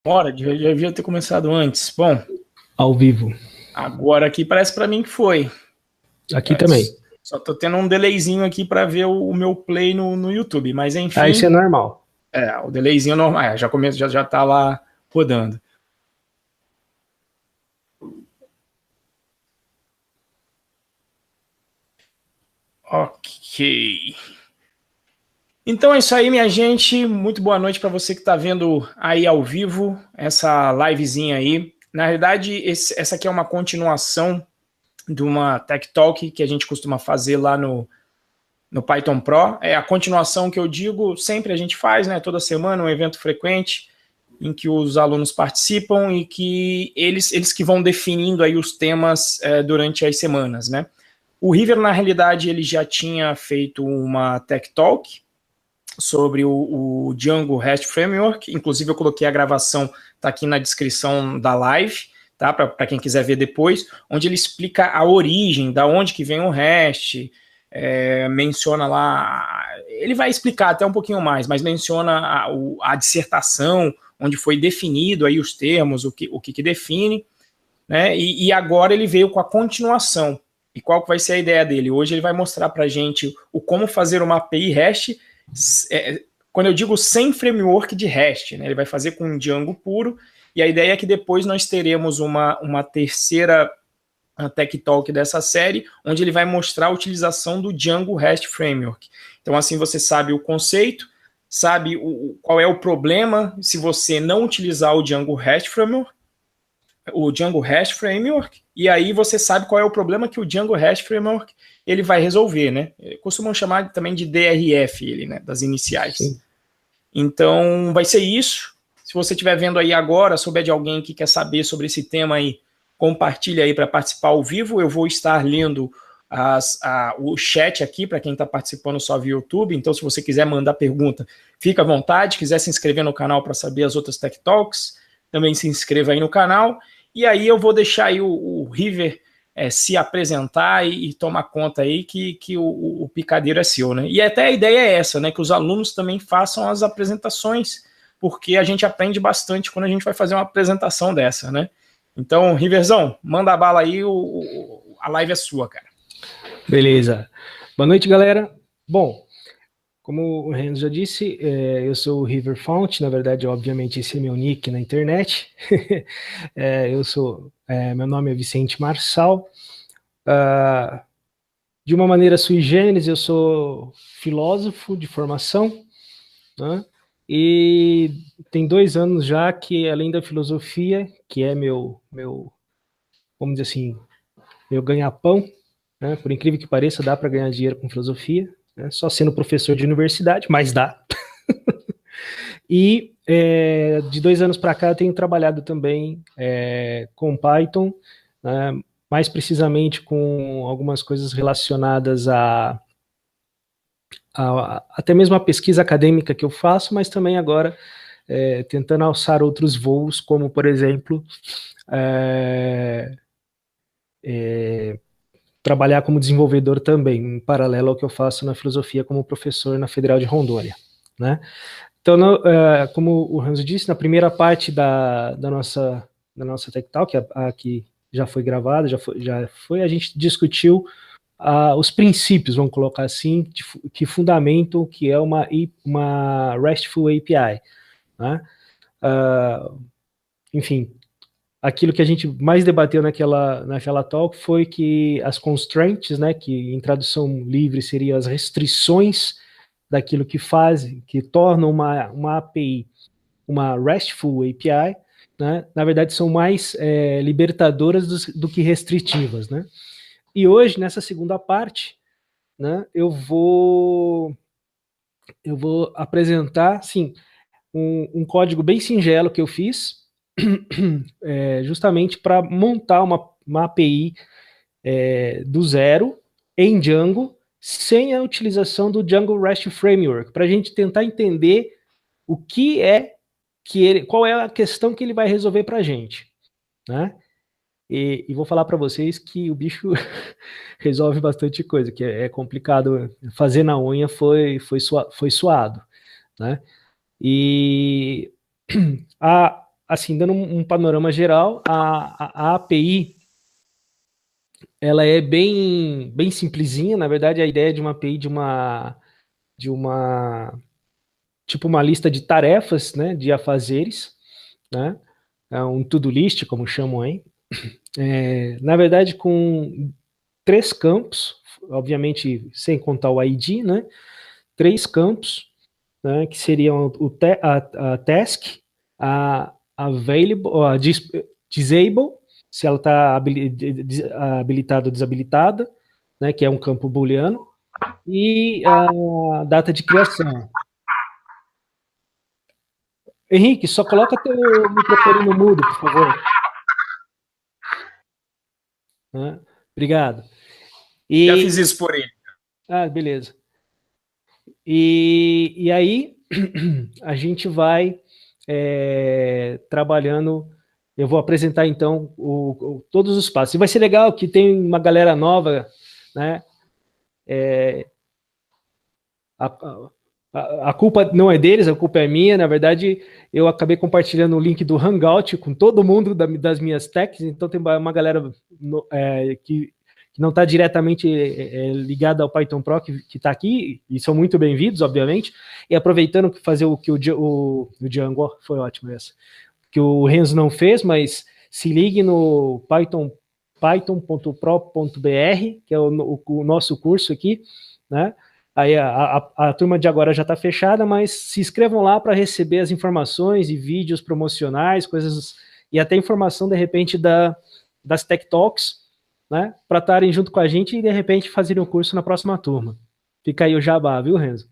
Hora, já devia ter começado antes. Bom, Ao vivo. agora aqui parece para mim que foi. Aqui também. Só tô tendo um delayzinho aqui para ver o meu play no YouTube, mas Ah, isso enfim, é normal. o delayzinho normal, já começa, já tá lá rodando. Ok. Então é isso aí, minha gente. Muito boa noite para você que está vendo aí ao vivo essa livezinha aí. Na realidade, essa aqui é uma continuação de uma Tech Talk que a gente costuma fazer lá no Python Pro. É a continuação que eu digo, sempre a gente faz, né? Toda semana, um evento frequente em que os alunos participam e que eles que vão definindo aí os temas durante as semanas, né? O River, na realidade, ele já tinha feito uma Tech Talk sobre o Django REST Framework, inclusive eu coloquei a gravação, tá aqui na descrição da live, tá? Para quem quiser ver depois, onde ele explica a origem, da onde que vem o REST, menciona lá, ele vai explicar até um pouquinho mais, mas menciona a dissertação, onde foi definido aí os termos, o que define, né? E agora ele veio com a continuação. E qual que vai ser a ideia dele? Hoje ele vai mostrar para a gente o como fazer uma API REST, quando eu digo sem framework de REST, né? Ele vai fazer com Django puro, e a ideia é que depois nós teremos uma terceira Tech Talk dessa série, onde ele vai mostrar a utilização do Django REST Framework. Então assim você sabe o conceito, sabe qual é o problema se você não utilizar o Django REST Framework, e aí você sabe qual é o problema que o Django REST Framework ele vai resolver, né? Costumam chamar também de DRF, ele, né? Das iniciais. Sim. Então, vai ser isso. Se você estiver vendo aí agora, souber de alguém que quer saber sobre esse tema aí, compartilha aí para participar ao vivo. Eu vou estar lendo o chat aqui para quem está participando só via YouTube. Então, se você quiser mandar pergunta, fica à vontade. Quiser se inscrever no canal para saber as outras Tech Talks, também se inscreva aí no canal. E aí eu vou deixar aí o River se apresentar e tomar conta aí que o picadeiro é seu, né? E até a ideia é essa, né? Que os alunos também façam as apresentações, porque a gente aprende bastante quando a gente vai fazer uma apresentação dessa, né? Então, Riverzão, manda a bala aí, a live é sua, cara. Beleza. Boa noite, galera. Bom, como o Renzo já disse, eu sou o River Font. Na verdade, obviamente, esse é meu nick na internet. Meu nome é Vicente Marçal. De uma maneira sui generis, eu sou filósofo de formação, né? E tem 2 anos já que, além da filosofia, que é vamos dizer assim, meu ganha-pão, né? Por incrível que pareça, dá para ganhar dinheiro com filosofia, né? Só sendo professor de universidade, mas dá. E de 2 anos para cá eu tenho trabalhado também com Python, né? Mais precisamente com algumas coisas relacionadas até mesmo a pesquisa acadêmica que eu faço, mas também agora tentando alçar outros voos, como, por exemplo, trabalhar como desenvolvedor também, em paralelo ao que eu faço na filosofia como professor na Federal de Rondônia, né? Então, como o Ranzo disse, na primeira parte da nossa Tech Talk, que já foi gravada, a gente discutiu os princípios, vamos colocar assim, que fundamentam o que é uma RESTful API, né? Enfim, aquilo que a gente mais debateu naquela talk foi que as constraints, né, que em tradução livre seriam as restrições daquilo que torna uma API uma RESTful API, né, na verdade são mais libertadoras do que restritivas, né? E hoje, nessa segunda parte, né, eu vou apresentar, sim, um código bem singelo que eu fiz, justamente para montar uma API do zero em Django, sem a utilização do Django REST Framework, para a gente tentar entender o que é qual é a questão que ele vai resolver para a gente, né? E vou falar para vocês que o bicho resolve bastante coisa, que é complicado. Fazer na unha foi suado, né? E a assim, dando um panorama geral, a API, ela é bem simplesinha. Na verdade, a ideia de uma API tipo uma lista de tarefas, né, de afazeres, né, um to-do list, como chamam aí, na verdade, com 3 campos, obviamente sem contar o ID, né, 3 campos, né, que seriam a task, a available, a disable, se ela está habilitada ou desabilitada, né, que é um campo booleano, e a data de criação. Henrique, só coloca teu microfone no mudo, por favor. Obrigado. Já fiz isso por ele. Beleza. E aí, a gente vai trabalhando. Eu vou apresentar, então, todos os passos. E vai ser legal que tem uma galera nova, né? A culpa não é deles, a culpa é minha. Na verdade, eu acabei compartilhando o link do Hangout com todo mundo das minhas techs, então tem uma galera que não está diretamente ligada ao Python Pro que está aqui, e são muito bem-vindos, obviamente. E aproveitando fazer o que o Django, foi ótimo essa, que o Renzo não fez, mas se ligue no python.pro.br, que é o nosso curso aqui, né? Aí a turma de agora já está fechada, mas se inscrevam lá para receber as informações e vídeos promocionais, coisas, e até informação, de repente, das Tech Talks, né, para estarem junto com a gente e, de repente, fazerem o curso na próxima turma. Fica aí o jabá, viu, Renzo?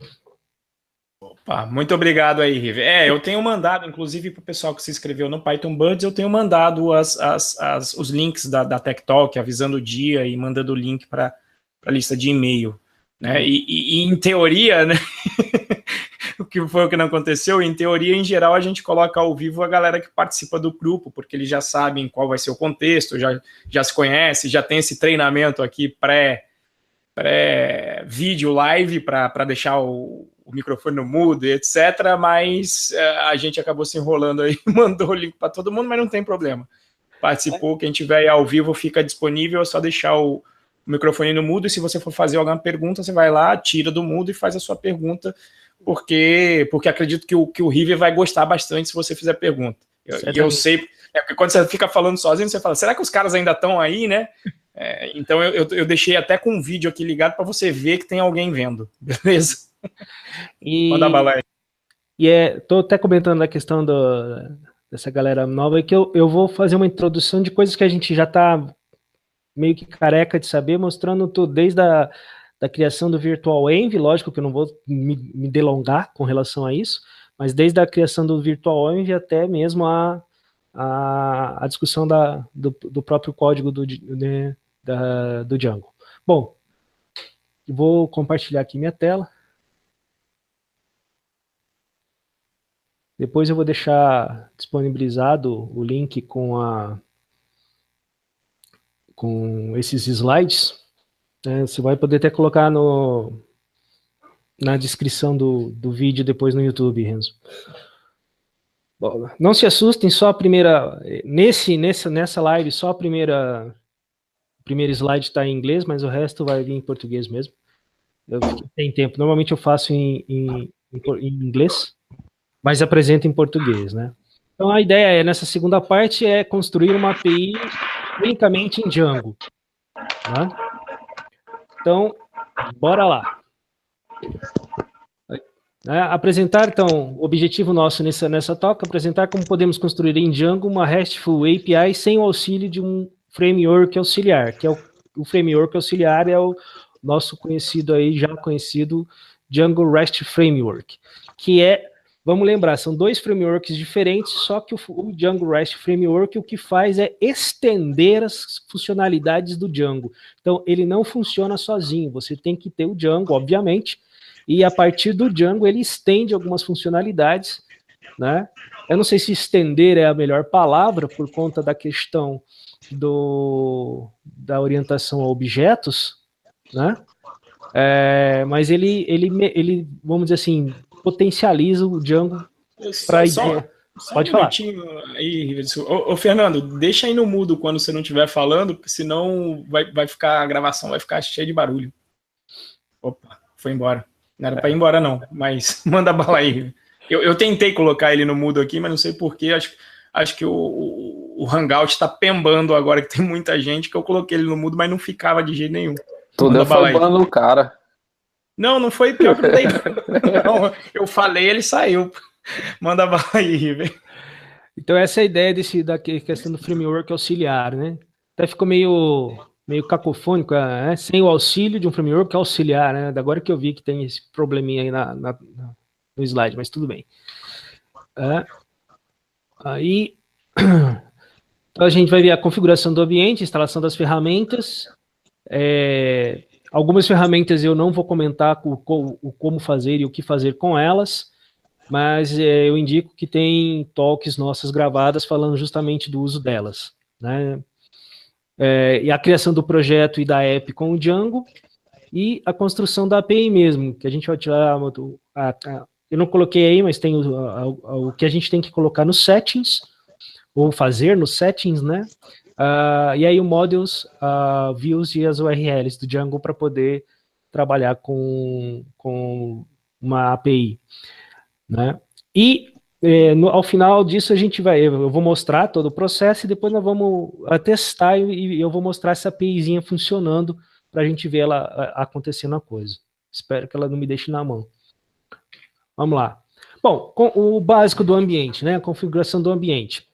Opa, muito obrigado aí, River. Eu tenho mandado, inclusive, para o pessoal que se inscreveu no Python Buds, eu tenho mandado os links da Tech Talk, avisando o dia e mandando o link para a lista de e-mail. Né? E em teoria, né? O que foi o que não aconteceu, em teoria, em geral, a gente coloca ao vivo a galera que participa do grupo, porque eles já sabem qual vai ser o contexto, já se conhece, já tem esse treinamento aqui pré-vídeo live para deixar o microfone no mudo, etc. Mas a gente acabou se enrolando aí, mandou o link para todo mundo, mas não tem problema. Participou, quem tiver aí ao vivo fica disponível, é só deixar o microfone no mudo, e se você for fazer alguma pergunta, você vai lá, tira do mudo e faz a sua pergunta, porque acredito que o River vai gostar bastante se você fizer pergunta. Eu sei, porque quando você fica falando sozinho, você fala, será que os caras ainda estão aí, né? Então eu deixei até com um vídeo aqui ligado para você ver que tem alguém vendo, beleza? Manda bala aí. Tô até comentando a questão dessa galera nova, que eu vou fazer uma introdução de coisas que a gente já está meio que careca de saber, mostrando tudo, desde a criação do Virtual Env, lógico que eu não vou me delongar com relação a isso, mas desde a criação do Virtual Env até mesmo a discussão do próprio código do Django. Bom, vou compartilhar aqui minha tela. Depois eu vou deixar disponibilizado o link com esses slides. Você vai poder até colocar na descrição do vídeo depois no YouTube, Renzo. Bom, não se assustem, só a primeira... Nessa live, só o primeiro slide está em inglês, mas o resto vai vir em português mesmo. Eu fiquei sem tempo. Normalmente eu faço em inglês, mas apresento em português, né? Então a ideia nessa segunda parte, é construir uma API unicamente em Django. Né? Então, bora lá. Apresentar, então, o objetivo nosso nessa talk, apresentar como podemos construir em Django uma RESTful API sem o auxílio de um framework auxiliar, que é o framework auxiliar é o nosso conhecido aí, já conhecido Django REST Framework, que vamos lembrar, são 2 frameworks diferentes, só que o Django REST Framework o que faz é estender as funcionalidades do Django. Então, ele não funciona sozinho, você tem que ter o Django, obviamente, e a partir do Django ele estende algumas funcionalidades, né? Eu não sei se estender é a melhor palavra, por conta da questão da orientação a objetos, né? Mas ele, vamos dizer assim, potencializa o Django para a ideia. Só Pode um falar. minutinho aí, Riverson. Ô, Fernando, deixa aí no mudo quando você não estiver falando, porque senão vai ficar, a gravação vai ficar cheia de barulho. Opa, foi embora. Não era para ir embora, não, mas manda bala aí. Eu tentei colocar ele no mudo aqui, mas não sei porquê. Acho que o Hangout está pembando agora, que tem muita gente, que eu coloquei ele no mudo, mas não ficava de jeito nenhum. Tudo Manda bala aí. afobando o cara. Não foi pior que não tem. Não, eu falei, ele saiu. Manda bala aí, River. Então essa é a ideia da questão do framework auxiliar, né? Até ficou meio cacofônico, né? Sem o auxílio de um framework auxiliar, né? Agora que eu vi que tem esse probleminha aí no slide, mas tudo bem. Aí então a gente vai ver a configuração do ambiente, instalação das ferramentas. Algumas ferramentas eu não vou comentar o como fazer e o que fazer com elas, mas eu indico que tem talks nossas gravadas falando justamente do uso delas, né? E a criação do projeto e da app com o Django, e a construção da API mesmo, que a gente vai tirar, eu não coloquei aí, mas tem o que a gente tem que colocar nos settings, ou fazer nos settings, né? E aí o modules, views e as URLs do Django para poder trabalhar com uma API, né? E ao final disso eu vou mostrar todo o processo e depois nós vamos testar e eu vou mostrar essa APIzinha funcionando para a gente ver ela acontecendo a coisa. Espero que ela não me deixe na mão. Vamos lá. Bom, o básico do ambiente, né? A configuração do ambiente.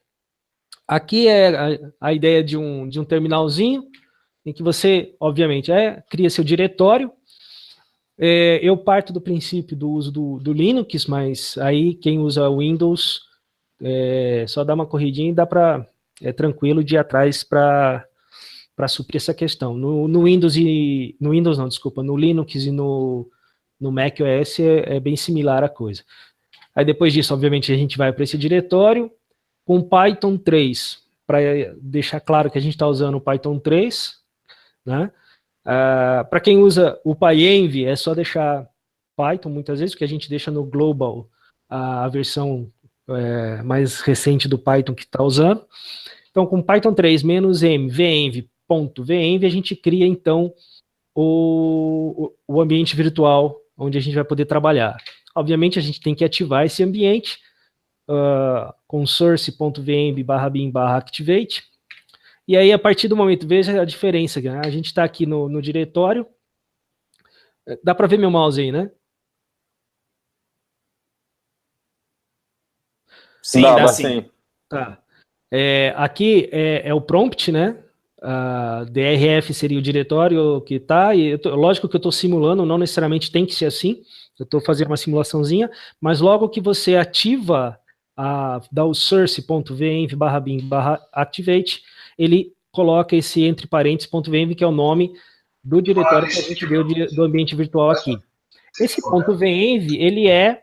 Aqui é a ideia de um terminalzinho em que você, obviamente, cria seu diretório. Eu parto do princípio do uso do Linux, mas aí quem usa Windows só dá uma corridinha e dá para tranquilo de ir atrás para suprir essa questão. No Windows não, desculpa, no Linux e no macOS é bem similar a coisa. Aí depois disso, obviamente, a gente vai para esse diretório com Python 3, para deixar claro que a gente está usando o Python 3, né? Para quem usa o PyEnv, é só deixar Python, muitas vezes, porque a gente deixa no Global a versão mais recente do Python que está usando. Então, com Python 3 -m venv.venv, a gente cria, então, o ambiente virtual onde a gente vai poder trabalhar. Obviamente, a gente tem que ativar esse ambiente com source.venv/bin/activate. E aí, a partir do momento, veja a diferença, né? A gente está aqui no diretório. Dá para ver meu mouse aí, né? Sim, dá sim. Tá. Aqui é o prompt, né? DRF seria o diretório que está. Lógico que eu estou simulando, não necessariamente tem que ser assim. Eu estou fazendo uma simulaçãozinha, mas logo que você ativa, dá o source.venv/bin/activate, ele coloca esse entre parênteses .venv, que é o nome do diretório que a gente deu do ambiente virtual aqui. Esse .venv, ele é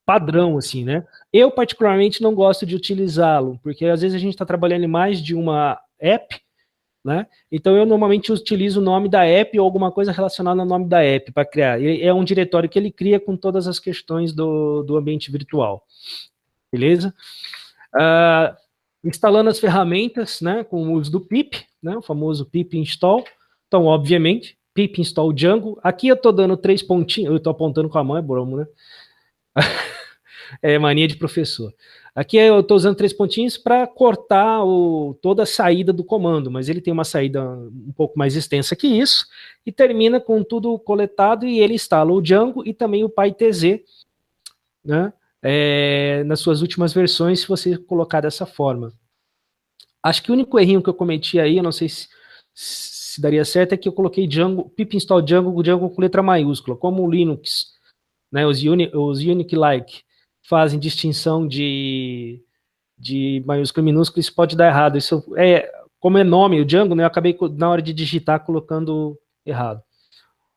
padrão, assim, né? Eu, particularmente, não gosto de utilizá-lo, porque às vezes a gente está trabalhando em mais de uma app, né? Então, eu normalmente utilizo o nome da app ou alguma coisa relacionada ao nome da app para criar. É um diretório que ele cria com todas as questões do ambiente virtual. Beleza? Instalando as ferramentas, né, com o uso do pip, né, o famoso pip install. Então, obviamente, pip install Django. Aqui eu estou dando 3 pontinhos, eu estou apontando com a mão, é bromo, né? É mania de professor. Aqui eu estou usando 3 pontinhos para cortar toda a saída do comando, mas ele tem uma saída um pouco mais extensa que isso, e termina com tudo coletado, e ele instala o Django e também o PyTZ, né? Nas suas últimas versões, se você colocar dessa forma. Acho que o único errinho que eu cometi aí, eu não sei se daria certo, é que eu coloquei Django, pip install Django com letra maiúscula, como o Linux, né, os Unique-like fazem distinção de maiúsculo e minúsculo, isso pode dar errado. Isso como é nome, o Django, né, eu acabei, na hora de digitar, colocando errado,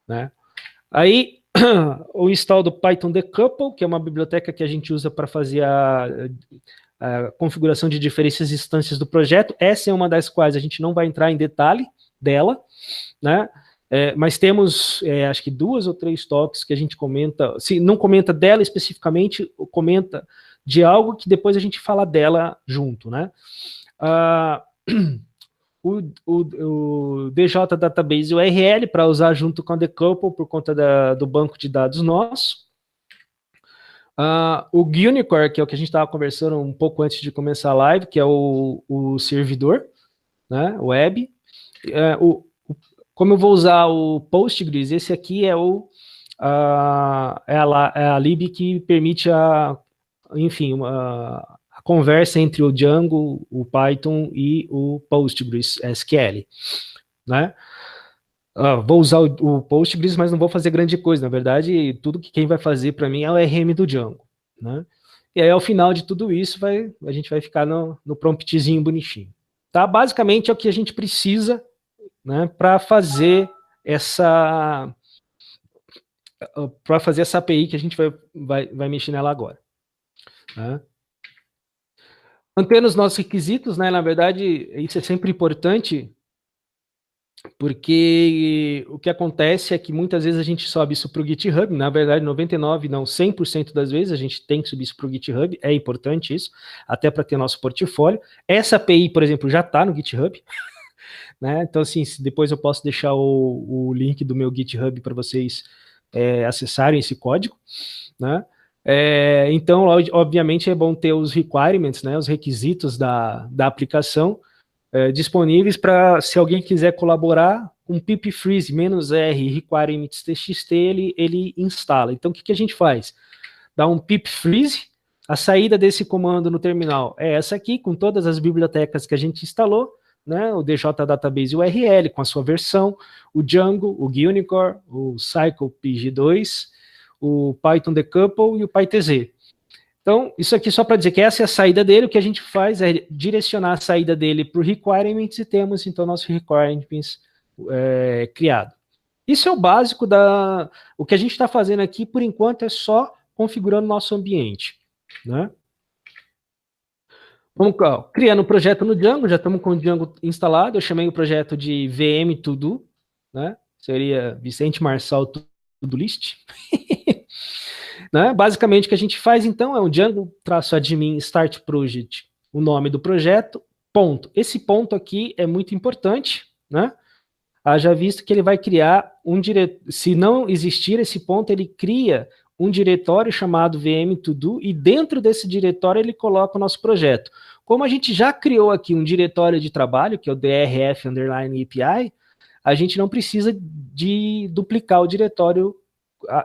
né? Aí, o install do Python Decouple, que é uma biblioteca que a gente usa para fazer a configuração de diferentes instâncias do projeto. Essa é uma das quais a gente não vai entrar em detalhe dela, né? Mas temos, acho que 2 ou 3 toques que a gente comenta, se não comenta dela especificamente, comenta de algo que depois a gente fala dela junto, né? O DJ Database URL para usar junto com a Decouple por conta do banco de dados nosso. O Unicore, que é o que a gente estava conversando um pouco antes de começar a live, que é o servidor, né, web. Como eu vou usar o Postgres, esse aqui é a lib que permite enfim, a conversa entre o Django, o Python e o Postgres SQL, né? Vou usar o Postgres, mas não vou fazer grande coisa. Na verdade, tudo que quem vai fazer para mim é o RM do Django, né? E aí, ao final de tudo isso, a gente vai ficar no promptzinho bonitinho. Tá? Basicamente, é o que a gente precisa, né, para fazer essa API que a gente vai mexer nela agora. Né? Mantendo os nossos requisitos, né, na verdade, isso é sempre importante, porque o que acontece é que muitas vezes a gente sobe isso para o GitHub, na verdade 99, não, 100% das vezes a gente tem que subir isso para o GitHub, é importante isso, até para ter nosso portfólio. Essa API, por exemplo, já está no GitHub, né? Então assim, depois eu posso deixar o link do meu GitHub para vocês acessarem esse código, né? Então, obviamente, é bom ter os requirements, né, os requisitos da aplicação disponíveis para, se alguém quiser colaborar, um pip freeze -r requirements txt, ele instala. Então, o que a gente faz? Dá um pip freeze, a saída desse comando no terminal é essa aqui, com todas as bibliotecas que a gente instalou, né, o DJ Database URL com a sua versão, o Django, o Unicore, o Cycle PG2, o Python Decouple e o PyTZ. Então, isso aqui só para dizer que essa é a saída dele, o que a gente faz é direcionar a saída dele para o requirements e temos, então, nosso requirements criado. Isso é o básico o que a gente está fazendo aqui, por enquanto, é só configurando nosso ambiente, né? Vamos criando o projeto no Django, já estamos com o Django instalado, eu chamei o projeto de VM To-Do, né? Seria Vicente Marçal To-Do List. Né? Basicamente, o que a gente faz, então, é um Django-admin start project, o nome do projeto, ponto. Esse ponto aqui é muito importante, né? Haja visto que ele vai criar se não existir esse ponto, ele cria um diretório chamado VM To Do, e dentro desse diretório ele coloca o nosso projeto. Como a gente já criou aqui um diretório de trabalho, que é o drf_API, a gente não precisa de duplicar o diretório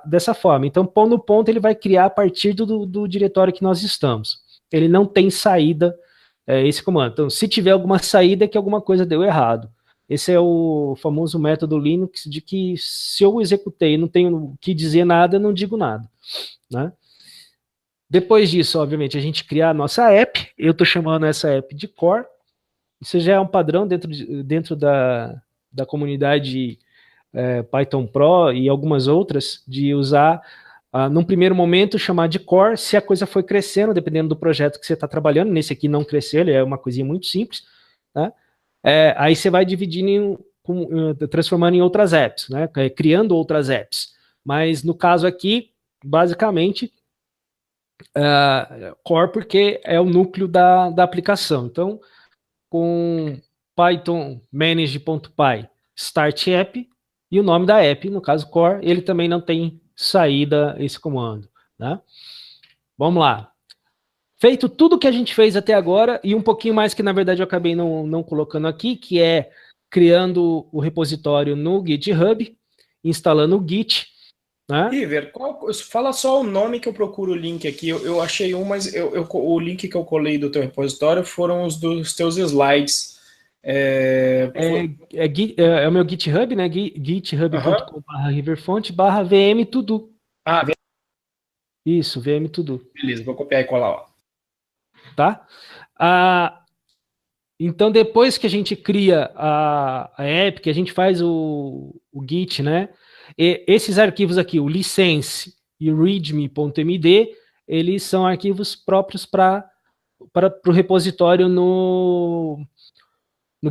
dessa forma. Então, no ponto, ele vai criar a partir do diretório que nós estamos. Ele não tem saída, esse comando. Então, se tiver alguma saída, é que alguma coisa deu errado. Esse é o famoso método Linux, de que se eu executei e não tenho o que dizer nada, eu não digo nada, né? Depois disso, obviamente, a gente cria a nossa app. Eu estou chamando essa app de core. Isso já é um padrão dentro da comunidade Python Pro e algumas outras, de usar, num primeiro momento, chamar de core. Se a coisa foi crescendo, dependendo do projeto que você está trabalhando, nesse aqui não cresceu, ele é uma coisinha muito simples, né? Aí você vai dividindo, transformando em outras apps, né? Criando outras apps. Mas no caso aqui, basicamente, core porque é o núcleo da aplicação. Então, com Python manage.py start app e o nome da app, no caso core, ele também não tem saída esse comando, né? Vamos lá. Feito tudo que a gente fez até agora, e um pouquinho mais que na verdade eu acabei não colocando aqui, que é criando o repositório no GitHub, instalando o Git, né? River, fala só o nome que eu procuro o link aqui. Eu achei um, mas o link que eu colei do teu repositório foram os dos teus slides. É o meu GitHub, né? github.com/riverfont/vm_todo. Isso, VM To Do. Beleza, vou copiar e colar, ó. Tá? Então, depois que a gente cria a app, que a gente faz o Git, né? E esses arquivos aqui, o license e o readme.md, eles são arquivos próprios para o repositório no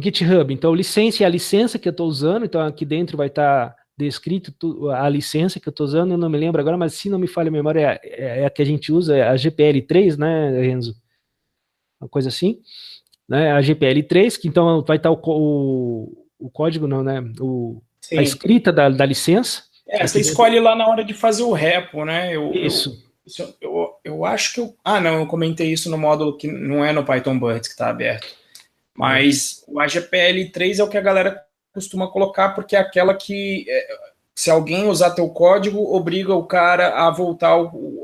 GitHub. Então, o license é a licença que eu estou usando, então aqui dentro vai estar descrito a licença que eu estou usando, eu não me lembro agora, mas se não me falha a memória, é a que a gente usa, é a GPL3, né, Renzo? Uma coisa assim, né? A GPL3, que então vai estar o código, não, né? A Sim. escrita da licença. Você escolhe lá na hora de fazer o repo, né? Isso. Eu acho que eu. Ah, não, eu comentei isso no módulo que não é no Python Birds que está aberto. Mas o AGPL3 é o que a galera costuma colocar, porque é aquela que, se alguém usar teu código, obriga o cara a voltar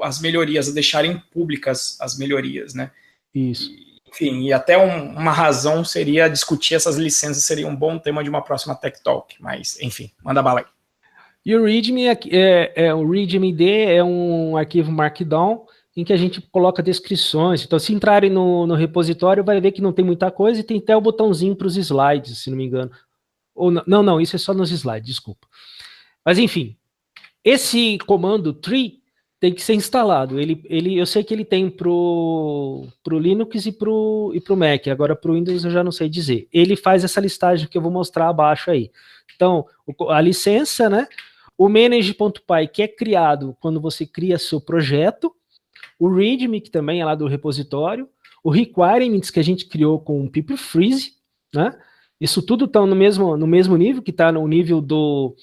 as melhorias, a deixarem públicas as melhorias, né? Isso. Enfim, e até uma razão seria discutir essas licenças, seria um bom tema de uma próxima Tech Talk, mas, enfim, manda bala aí. E o README o README-D é um arquivo Markdown em que a gente coloca descrições. Então, se entrarem no repositório, vai ver que não tem muita coisa e tem até o botãozinho para os slides, se não me engano. Ou não, isso é só nos slides, desculpa. Mas, enfim, esse comando tree tem que ser instalado. Eu sei que ele tem pro Linux e pro Mac. Agora, pro Windows eu já não sei dizer. Ele faz essa listagem que eu vou mostrar abaixo aí. Então, a licença, né? O manage.py, que é criado quando você cria seu projeto. O readme, que também é lá do repositório. O requirements, que a gente criou com o pip freeze, né? Isso tudo está no mesmo nível, que está no nível do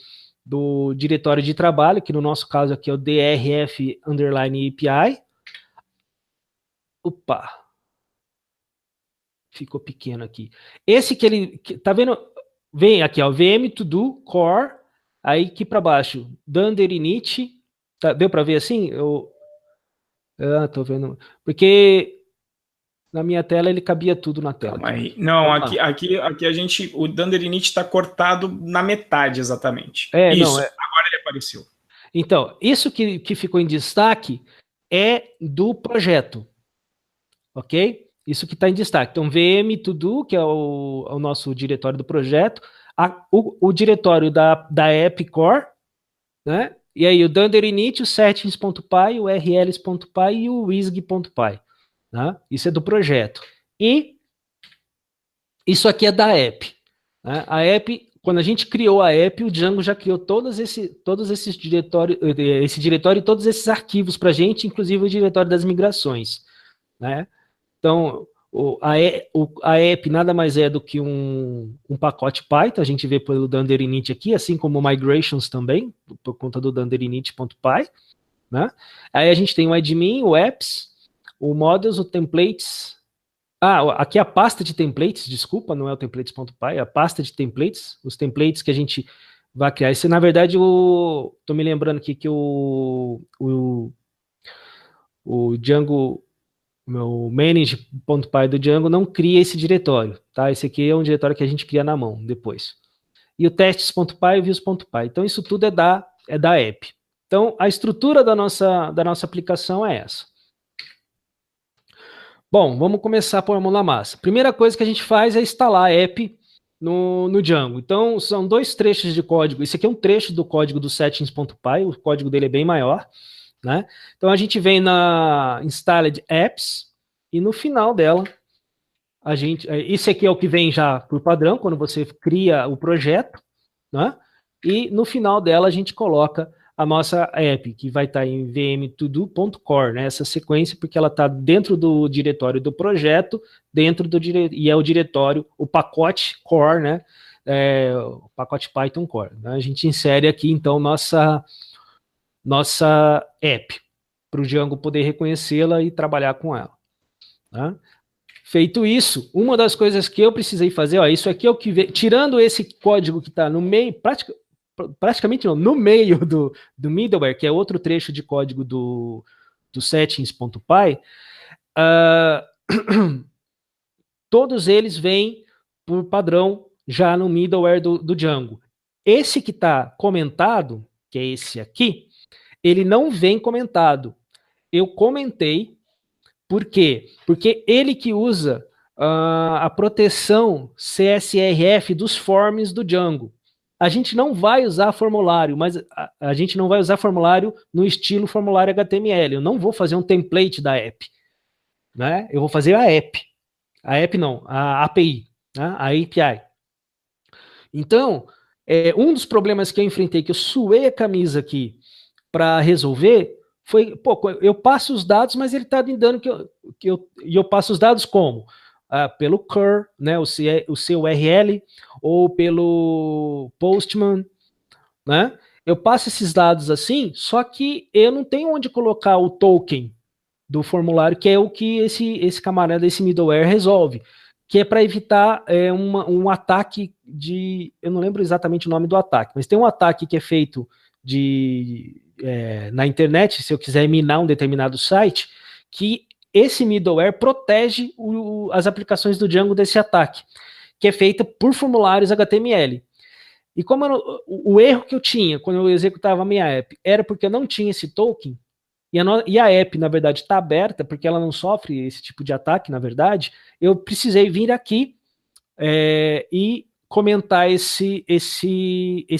diretório de trabalho, que no nosso caso aqui é o DRF underline API. Opa! Ficou pequeno aqui. Esse tá vendo? Vem aqui, ó, VM to do core, aí aqui para baixo, Dunder init, tá, deu para ver assim? Tô vendo, porque na minha tela ele cabia tudo na tela. Calma aí. Não, aqui a gente, o Dunder init está cortado na metade exatamente. Isso, agora ele apareceu. Então, isso que ficou em destaque é do projeto, ok? Isso que está em destaque. Então, VM to do, que é o nosso diretório do projeto, o diretório da app core, né? E aí o Dunder init, o settings.py, o rls.py e o wisg.py. Né? Isso é do projeto. E isso aqui é da app. Né? A app, quando a gente criou a app, o Django já criou todos esses diretórios, esse diretório e todos esses arquivos para a gente, inclusive o diretório das migrações. Né? Então, a app nada mais é do que um pacote Python, a gente vê pelo Dunder init aqui, assim como o migrations também, por conta do Dunder init.py. Né? Aí a gente tem o admin, o apps, o models, o templates. Aqui é a pasta de templates, desculpa, não é o templates.py, é a pasta de templates, os templates que a gente vai criar. Esse, na verdade, tô me lembrando aqui que o Django, o manage.py do Django não cria esse diretório, tá? Esse aqui é um diretório que a gente cria na mão depois. E o tests.py e o views.py. Então, isso tudo é da app. Então, a estrutura da nossa aplicação é essa. Bom, vamos começar a pôr a mão na massa. Primeira coisa que a gente faz é instalar a app no Django. Então, são dois trechos de código. Esse aqui é um trecho do código do settings.py, o código dele é bem maior. Né? Então, a gente vem na Installed Apps e no final dela, esse aqui é o que vem já por padrão, quando você cria o projeto. Né? E no final dela, a gente coloca a nossa app, que vai estar em vmtodo.core, né? Essa sequência, porque ela está dentro do diretório do projeto, e é o diretório, o pacote core, né? O pacote Python core. Né? A gente insere aqui, então, nossa app, para o Django poder reconhecê-la e trabalhar com ela. Né? Feito isso, uma das coisas que eu precisei fazer, isso aqui é o que tirando esse código que está no meio, praticamente não, no meio do middleware, que é outro trecho de código do settings.py, todos eles vêm por padrão já no middleware do Django. Esse que está comentado, que é esse aqui, ele não vem comentado. Eu comentei, por quê? Porque ele que usa a proteção CSRF dos forms do Django. A gente não vai usar formulário, mas a gente não vai usar formulário no estilo formulário HTML. Eu não vou fazer um template da app. Né? Eu vou fazer a app. A app não, a API, né? A API. Então, Um dos problemas que eu enfrentei, que eu suei a camisa aqui para resolver, foi, pô, eu passo os dados, mas ele está me dando e eu passo os dados como? Pelo cur, né, o seu URL, ou pelo Postman, né? Eu passo esses dados assim, só que eu não tenho onde colocar o token do formulário, que é o que esse camarada, esse middleware resolve, que é para evitar um ataque de... Eu não lembro exatamente o nome do ataque, mas tem um ataque que é feito na internet, se eu quiser minar um determinado site, que esse middleware protege as aplicações do Django desse ataque, que é feita por formulários HTML. E como o erro que eu tinha quando eu executava a minha app era porque eu não tinha esse token, e a app, na verdade, está aberta, porque ela não sofre esse tipo de ataque, na verdade, eu precisei vir aqui e comentar esse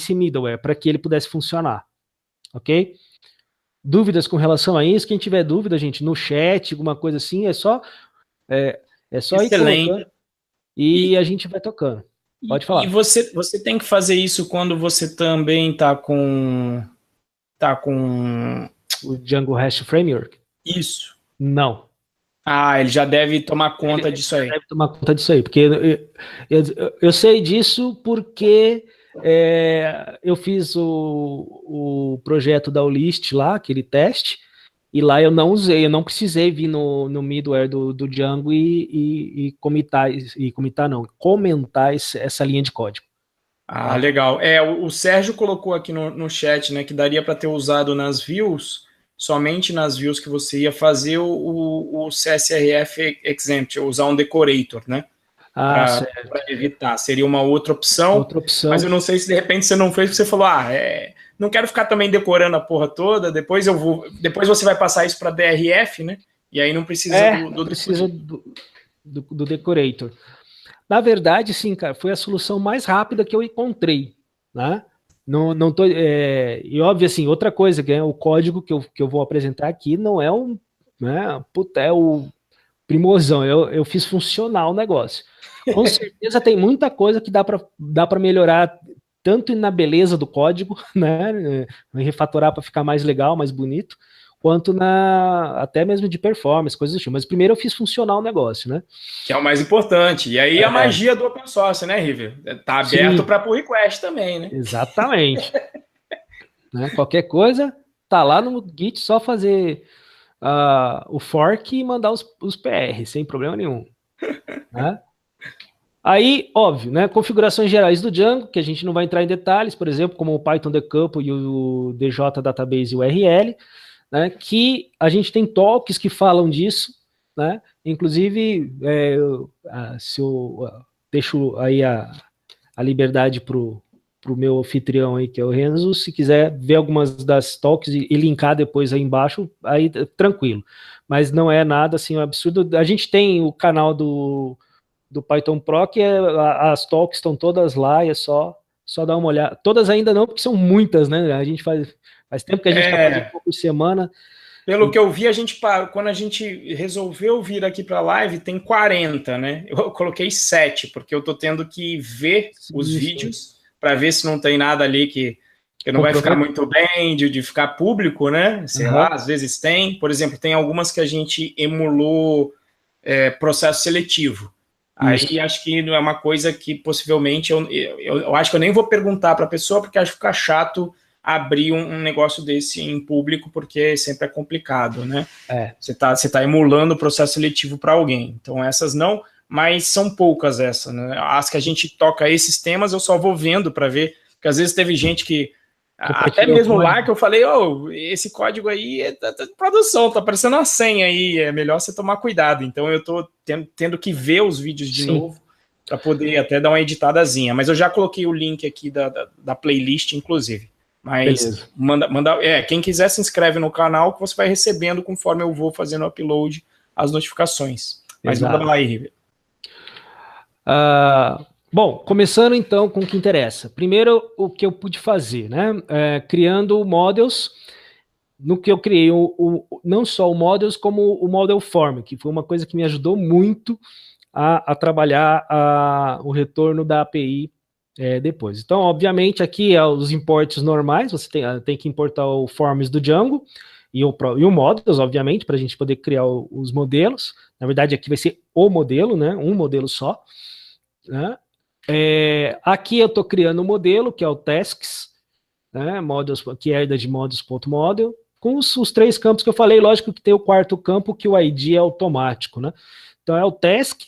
middleware para que ele pudesse funcionar. Ok? Dúvidas com relação a isso? Quem tiver dúvida, gente, no chat, alguma coisa assim, é só ir colocando e a gente vai tocando. Pode falar. E você tem que fazer isso quando você também está com o Django REST Framework? Isso. Não. Ele já deve tomar conta disso aí. Deve tomar conta disso aí, porque eu sei disso porque eu fiz o projeto da Olist lá, aquele teste, e lá eu não precisei vir no middleware do Django e comentar essa linha de código. Legal. O Sérgio colocou aqui no chat, né, que daria para ter usado nas views, somente nas views que você ia fazer o CSRF exempt, usar um decorator, né? Para evitar. Seria uma outra opção. Mas eu não sei se de repente você não fez, porque você falou, não quero ficar também decorando a porra toda, depois você vai passar isso para DRF, né? E aí não precisa do decorator. Na verdade, sim, cara, foi a solução mais rápida que eu encontrei, né? Não tô, e óbvio, assim, outra coisa, que é o código que eu vou apresentar aqui não é é o primorzão, eu fiz funcionar o negócio. Com certeza tem muita coisa que dá para melhorar, tanto na beleza do código, né, refatorar para ficar mais legal, mais bonito, quanto até mesmo de performance, coisas do tipo. Mas primeiro eu fiz funcionar o negócio, né? Que é o mais importante. E aí a magia do open source, né, River? Tá aberto para pull request também, né? Exatamente. Né? Qualquer coisa, tá lá no Git, só fazer o fork e mandar os PR, sem problema nenhum. Né? Aí, óbvio, né? Configurações gerais do Django, que a gente não vai entrar em detalhes, por exemplo, como o Python decouple e o DJ Database URL, né? Que a gente tem talks que falam disso, né? Inclusive, se eu deixo aí a liberdade para o meu anfitrião aí, que é o Renzo, se quiser ver algumas das talks e linkar depois aí embaixo, aí tranquilo. Mas não é nada assim absurdo. A gente tem o canal do Python Pro, que as talks estão todas lá, e é só dar uma olhada. Todas ainda não, porque são muitas, né? A gente faz tempo que a gente está fazendo por semana. Pelo que eu vi, quando a gente resolveu vir aqui para a live, tem 40, né? Eu coloquei 7, porque eu tô tendo que ver os vídeos para ver se não tem nada ali que não vai ficar muito bem de ficar público, né? Sei lá, às vezes tem. Por exemplo, tem algumas que a gente emulou processo seletivo. Aí acho que não é uma coisa que possivelmente eu acho que eu nem vou perguntar para a pessoa, porque acho que fica chato abrir um negócio desse em público, porque sempre é complicado, né? Você tá emulando o processo seletivo para alguém. Então essas não, mas são poucas essas, né? As que a gente toca esses temas eu só vou vendo para ver, porque às vezes teve gente que até mesmo lá que eu falei, esse código aí é da produção, tá parecendo uma senha aí, é melhor você tomar cuidado. Então eu tô tendo que ver os vídeos de novo para poder até dar uma editadazinha. Mas eu já coloquei o link aqui da playlist, inclusive. Mas quem quiser se inscreve no canal, que você vai recebendo conforme eu vou fazendo o upload as notificações. Mas manda lá aí, River. Bom, começando então com o que interessa. Primeiro, o que eu pude fazer, né? Criando models, no que eu criei não só o models, como o model form, que foi uma coisa que me ajudou muito a trabalhar o retorno da API depois. Então, obviamente, aqui é os imports normais, você tem que importar o forms do Django e o models, obviamente, para a gente poder criar os modelos. Na verdade, aqui vai ser o modelo, né? Um modelo só. Né? Aqui eu estou criando o modelo, que é o tasks, né? Models, que é de models.model, com os 3 campos que eu falei. Lógico que tem o 4º campo, que o ID é automático, né? Então é o task,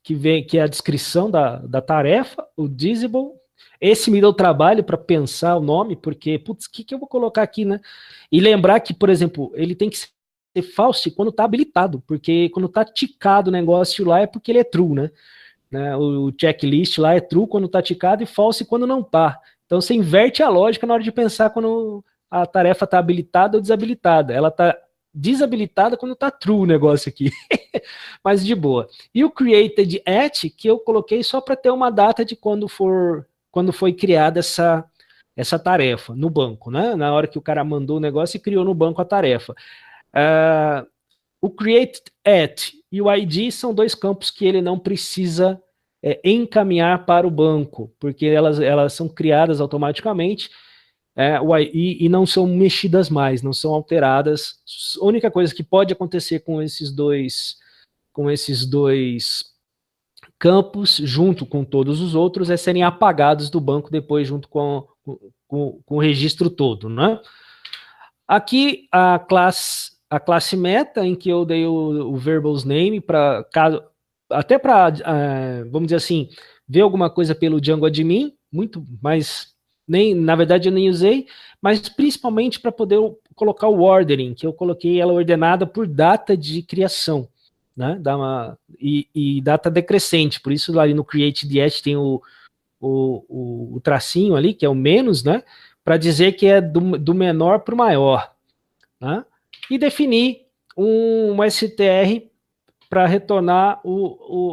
que é a descrição da tarefa, o disable. Esse me deu trabalho para pensar o nome, porque, putz, o que eu vou colocar aqui, né? E lembrar que, por exemplo, ele tem que ser false quando está habilitado, porque quando está ticado o negócio lá é porque ele é true, né? O checklist lá é true quando está ticado e false quando não está. Então você inverte a lógica na hora de pensar quando a tarefa está habilitada ou desabilitada. Ela está desabilitada quando está true o negócio aqui. Mas de boa. E o created at, que eu coloquei só para ter uma data de quando foi criada essa tarefa no banco, né? Na hora que o cara mandou o negócio e criou no banco a tarefa. O create at e o ID são 2 campos que ele não precisa encaminhar para o banco, porque elas são criadas automaticamente e não são mexidas mais, não são alteradas. A única coisa que pode acontecer com esses dois campos, junto com todos os outros, é serem apagados do banco depois, junto com o registro todo, né? Aqui a classe meta, em que eu dei o verbose name para caso, até para, vamos dizer assim, ver alguma coisa pelo Django admin, muito, mas na verdade eu nem usei, mas principalmente para poder colocar o ordering, que eu coloquei ela ordenada por data de criação, né? E data decrescente, por isso ali no create the tem o tracinho ali, que é o menos, né? Para dizer que é do menor para o maior. Né? E definir um str para retornar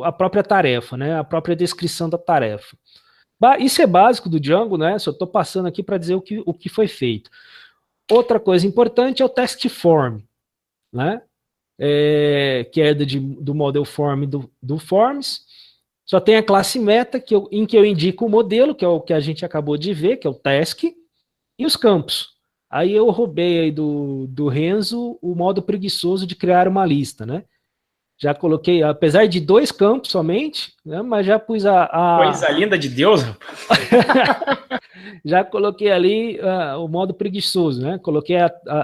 a própria tarefa, né? A própria descrição da tarefa. Isso é básico do Django, né? Só estou passando aqui para dizer o que foi feito. Outra coisa importante é o test form, né? Que é do model form do forms. Só tem a classe meta, em que eu indico o modelo, que é o que a gente acabou de ver, que é o task, e os campos. Aí eu roubei aí do Renzo o modo preguiçoso de criar uma lista, né? Já coloquei, apesar de 2 campos somente, né? Mas já pus Coisa linda de Deus, já coloquei ali o modo preguiçoso, né? Coloquei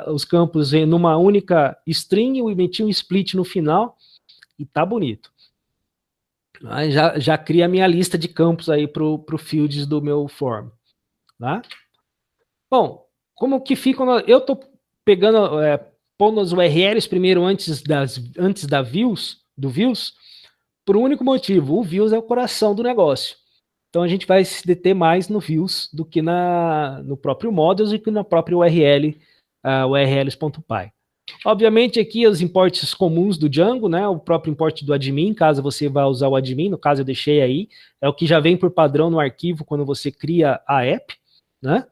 os campos numa única string e meti um split no final e tá bonito. Aí já cria a minha lista de campos aí pro fields do meu form, tá? Bom, como que fica? Eu tô pegando, pondo as URLs primeiro antes da views, do views, por um único motivo. O views é o coração do negócio. Então a gente vai se deter mais no views do que no próprio models e que na própria URL, urls.py. Obviamente aqui os imports comuns do Django, né? O próprio import do admin, caso você vá usar o admin, no caso eu deixei aí, é o que já vem por padrão no arquivo quando você cria a app, né?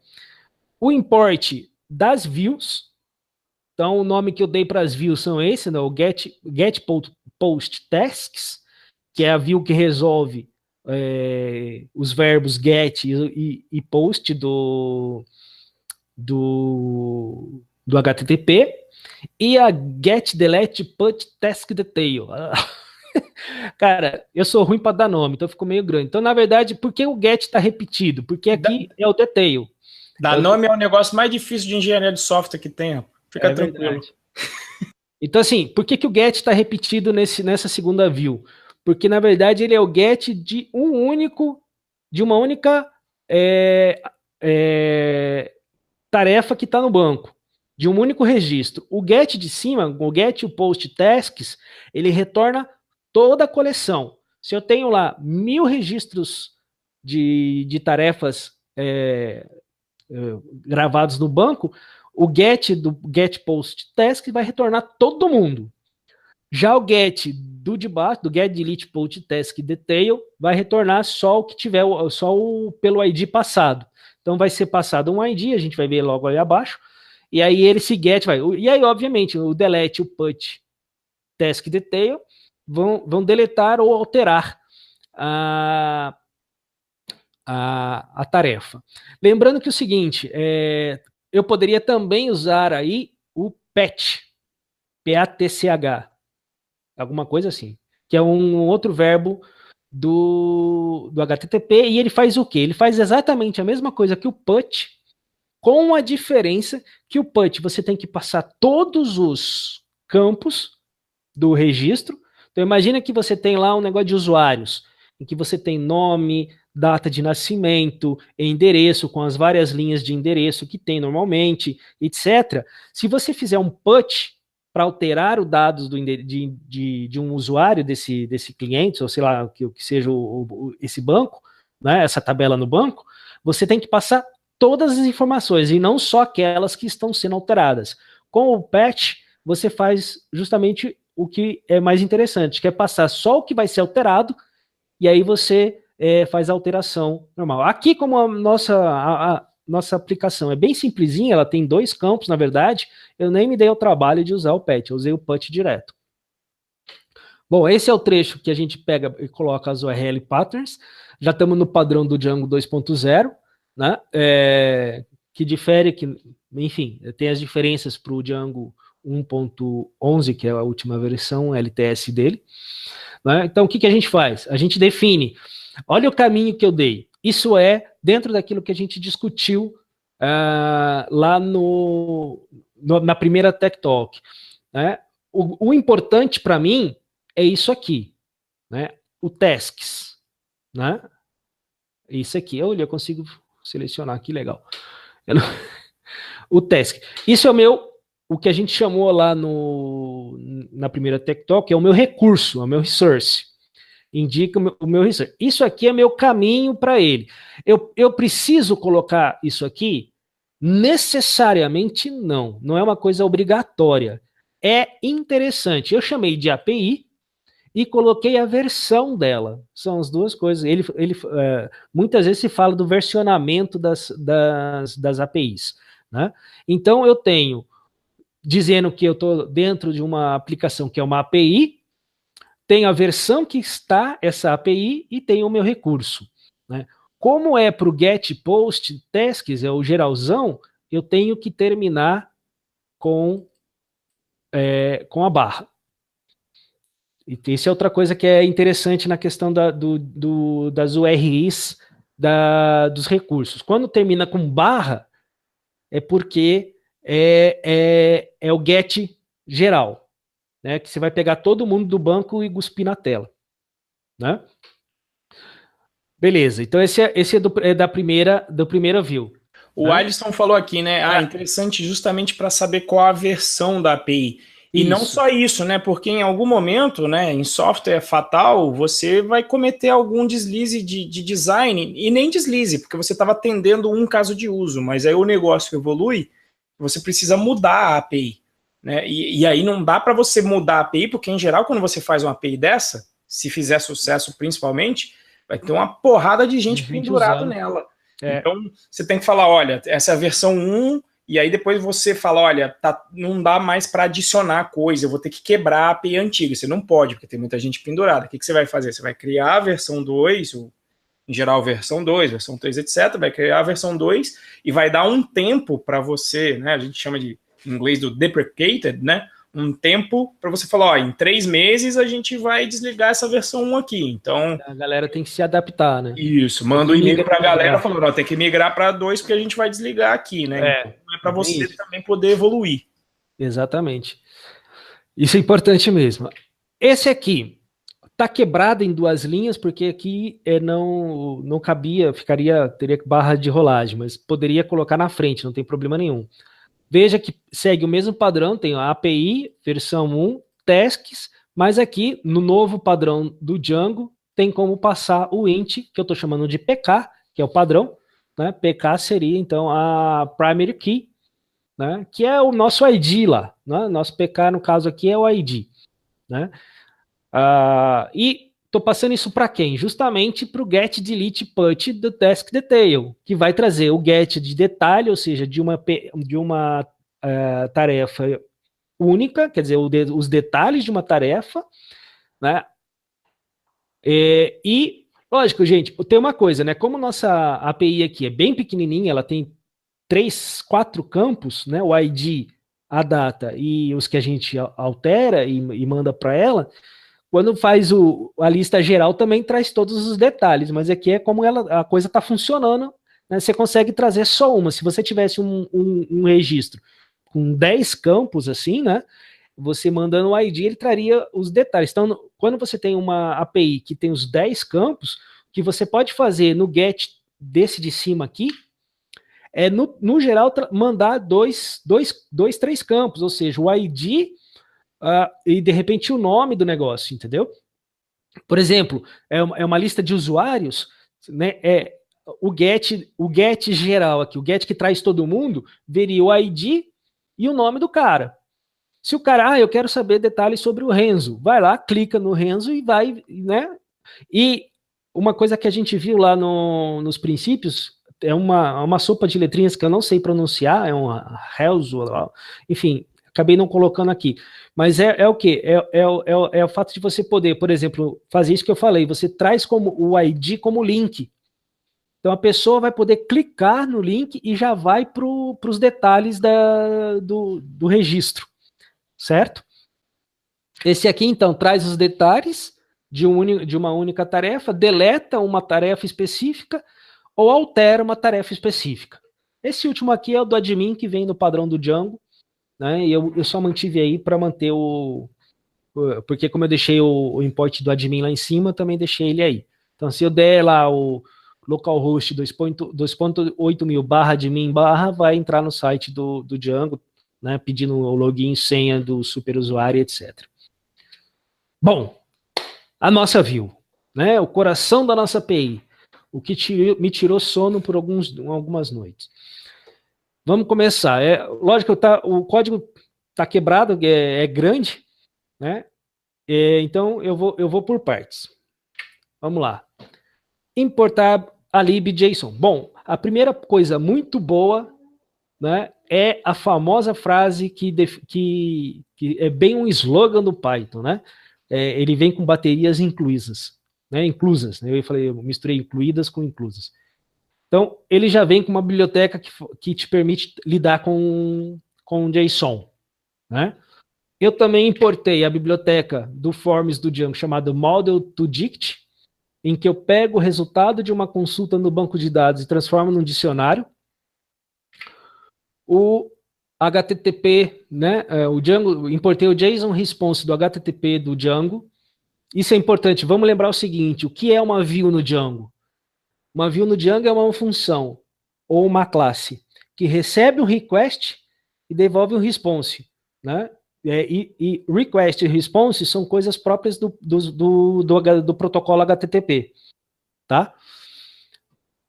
O import das views, então o nome que eu dei para as views são esse, né? O get post tasks, que é a view que resolve os verbos get e post do HTTP, e a get delete put task detail. Cara, eu sou ruim para dar nome, então ficou meio grande. Então, na verdade, por que o get está repetido? Porque aqui é o detail. Dar nome é o negócio mais difícil de engenharia de software que tem. Fica tranquilo. Verdade. Então, assim, por que o get está repetido nessa segunda view? Porque, na verdade, ele é o get de uma única tarefa que está no banco, de um único registro. O get de cima, o get e o post tasks, ele retorna toda a coleção. Se eu tenho lá 1000 registros de tarefas gravados no banco, o get do get post task vai retornar todo mundo. Já o get do de baixo, do get delete post task detail, vai retornar só o que tiver, pelo ID passado. Então vai ser passado um ID, a gente vai ver logo aí abaixo, e aí esse get vai. E aí, obviamente, o delete, o put task detail vão deletar ou alterar a tarefa. Lembrando que o seguinte, eu poderia também usar aí o patch, P-A-T-C-H, alguma coisa assim, que é um outro verbo do HTTP, e ele faz o quê? Ele faz exatamente a mesma coisa que o put, com a diferença que o put você tem que passar todos os campos do registro. Então imagina que você tem lá um negócio de usuários, em que você tem nome, data de nascimento, endereço, com as várias linhas de endereço que tem normalmente, etc. Se você fizer um put para alterar os dados de um usuário desse cliente, ou sei lá, o que seja esse banco, né, essa tabela no banco, você tem que passar todas as informações, e não só aquelas que estão sendo alteradas. Com o patch, você faz justamente o que é mais interessante, que é passar só o que vai ser alterado, e aí você faz a alteração normal. Aqui, como a nossa aplicação é bem simplesinha, ela tem 2 campos, na verdade, eu nem me dei ao trabalho de usar o patch, eu usei o put direto. Bom, esse é o trecho que a gente pega e coloca as URL patterns. Já estamos no padrão do Django 2.0, né? Que difere, enfim, tem as diferenças para o Django 1.11, que é a última versão LTS dele. Né? Então, o que a gente faz? A gente define, olha o caminho que eu dei. Isso é dentro daquilo que a gente discutiu lá na primeira Tech Talk. Né? O importante para mim é isso aqui, né? O tasks, né? Isso aqui, olha, eu consigo selecionar aqui, legal. Não... O task. Isso é o que a gente chamou lá na primeira Tech Talk, é o meu recurso, é o meu resource. Indica o meu resource. Isso aqui é meu caminho para ele. Eu preciso colocar isso aqui? Necessariamente não. Não é uma coisa obrigatória. É interessante. Eu chamei de API e coloquei a versão dela. São as duas coisas. Muitas vezes se fala do versionamento das APIs. Né? Então, eu tenho dizendo que eu estou dentro de uma aplicação que é uma API, tem a versão que está essa API e tem o meu recurso. Né? Como é para o get, post, tasks, é o geralzão, eu tenho que terminar com a barra. E isso é outra coisa que é interessante na questão das URIs dos recursos. Quando termina com barra, é porque é o get geral, né? Que você vai pegar todo mundo do banco e cuspir na tela. Né? Beleza, então esse é do primeira view. O Alisson falou aqui, né? Interessante justamente para saber qual a versão da API. E não só isso, né? Porque em algum momento, né, em software fatal, você vai cometer algum deslize de design, e nem deslize, porque você estava atendendo um caso de uso, mas aí o negócio evolui, você precisa mudar a API. Né? E aí não dá para você mudar a API, porque em geral, quando você faz uma API dessa, se fizer sucesso principalmente, vai ter uma porrada de gente pendurado nela. Então, você tem que falar, olha, essa é a versão 1, e aí depois você fala, olha, não dá mais para adicionar coisa, eu vou ter que quebrar a API antiga. Você não pode, porque tem muita gente pendurada. O que você vai fazer? Você vai criar a versão 2, em geral versão 2, versão 3, etc. Vai criar a versão 2 e vai dar um tempo para você, né? A gente chama em inglês do deprecated, né? Um tempo para você falar, ó, em 3 meses a gente vai desligar essa versão 1 aqui. Então, a galera tem que se adaptar, né? Isso, manda um e-mail para a galera falando, ó, tem que migrar para 2 porque a gente vai desligar aqui, né? Então, é para você também poder evoluir. Exatamente. Isso é importante mesmo. Esse aqui tá quebrado em 2 linhas, porque aqui não cabia, teria barra de rolagem, mas poderia colocar na frente, não tem problema nenhum. Veja que segue o mesmo padrão, tem a API, versão 1, tasks, mas aqui no novo padrão do Django tem como passar o int, que eu estou chamando de PK, que é o padrão, né? PK seria então a primary key, né? Que é o nosso ID lá, né? Nosso PK no caso aqui é o ID, né? E estou passando isso para quem? Justamente para o get, delete, put do task detail, que vai trazer o get de detalhe, ou seja, de uma tarefa única, quer dizer, os detalhes de uma tarefa, né? E Lógico, gente, tem uma coisa, né? Como nossa API aqui é bem pequenininha, ela tem 3, 4 campos, né? O ID, a data e os que a gente altera e manda para ela. Quando faz a lista geral, também traz todos os detalhes, mas aqui é como a coisa está funcionando, né? Você consegue trazer só uma. Se você tivesse um registro com 10 campos, assim, né? Você mandando o ID, ele traria os detalhes. Então, quando você tem uma API que tem os 10 campos, o que você pode fazer no GET desse de cima aqui, é, no geral, mandar dois, três campos, ou seja, o ID e, de repente, o nome do negócio, entendeu? Por exemplo, é uma lista de usuários, né? O get geral aqui, o get que traz todo mundo, veria o ID e o nome do cara. Se o cara, eu quero saber detalhes sobre o Renzo, vai lá, clica no Renzo e vai, né? E uma coisa que a gente viu lá nos princípios é uma sopa de letrinhas que eu não sei pronunciar, é uma Renzo, enfim, acabei não colocando aqui. Mas é o quê? É o fato de você poder, por exemplo, fazer isso que eu falei, você traz como o ID como link. Então a pessoa vai poder clicar no link e já vai para os detalhes do registro, certo? Esse aqui, então, traz os detalhes de uma única tarefa, deleta uma tarefa específica ou altera uma tarefa específica. Esse último aqui é o do admin, que vem no padrão do Django, né? E eu só mantive aí para manter porque como eu deixei o import do admin lá em cima, eu também deixei ele aí. Então, se eu der lá o localhost 2.8.000/admin/, vai entrar no site do Django, né, pedindo o login, senha do superusuário, etc. Bom, a nossa view, né, o coração da nossa API, o que me tirou sono por algumas noites. Vamos começar. Lógico, o código está quebrado, é grande, né? Então eu vou por partes. Vamos lá. Importar a lib.json. Bom, a primeira coisa muito boa, né, é a famosa frase que é bem um slogan do Python, né? Ele vem com baterias inclusas, né? Inclusas. Né? Eu misturei incluídas com inclusas. Então, ele já vem com uma biblioteca que te permite lidar com JSON, né? Eu também importei a biblioteca do Forms do Django chamada Model2Dict, em que eu pego o resultado de uma consulta no banco de dados e transformo num dicionário. O HTTP, né? O Django, importei o JSON response do HTTP do Django. Isso é importante. Vamos lembrar o seguinte: o que é uma view no Django? Uma view no Django é uma função ou uma classe que recebe um request e devolve um response, né? E request e response são coisas próprias do protocolo HTTP, tá?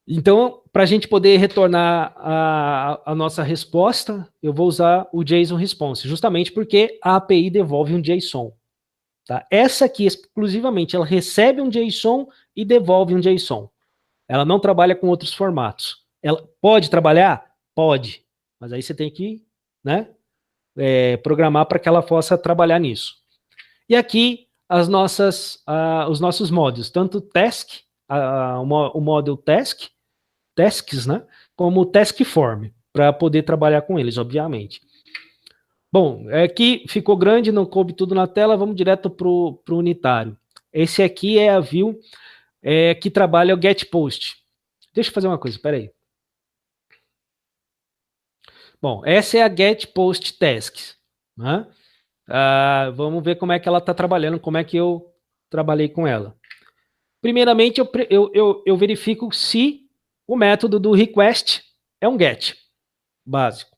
Então, para a gente poder retornar a nossa resposta, eu vou usar o JSON response, justamente porque a API devolve um JSON. Tá? Essa aqui, exclusivamente, ela recebe um JSON e devolve um JSON. Ela não trabalha com outros formatos. Ela pode trabalhar? Pode. Mas aí você tem que, né, programar para que ela possa trabalhar nisso. E aqui os nossos modos, tanto task, o model tasks, né, como o task form, para poder trabalhar com eles, obviamente. Bom, aqui ficou grande, não coube tudo na tela, vamos direto para o unitário. Esse aqui é a view que trabalha o getPost. Deixa eu fazer uma coisa, peraí. Bom, essa é a getPost tasks, né? Vamos ver como é que ela está trabalhando, como é que eu trabalhei com ela. Primeiramente, eu verifico se o método do request é um get básico.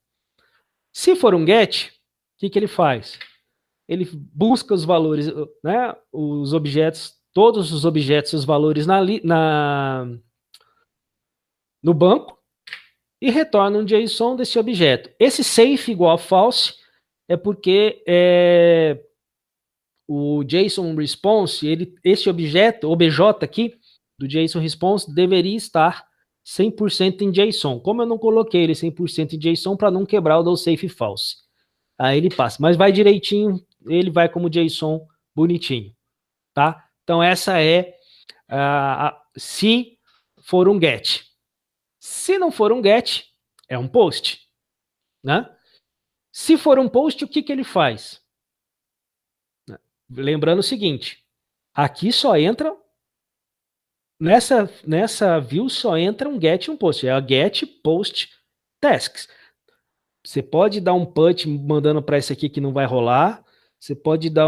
Se for um get, o que ele faz? Ele busca os valores, né, os objetos, todos os objetos, os valores no banco e retorna um JSON desse objeto. Esse safe igual a false é porque o JSON response, esse obj aqui, do JSON response, deveria estar 100% em JSON. Como eu não coloquei ele 100% em JSON para não quebrar o do safe false. Aí ele passa, mas vai direitinho, ele vai como JSON bonitinho, tá? Então essa é se for um get. Se não for um get, é um post, né? Se for um post, o que ele faz? Lembrando o seguinte, aqui só entra, nessa view só entra um get e um post, é a get post tasks. Você pode dar um put mandando para esse aqui que não vai rolar, você pode dar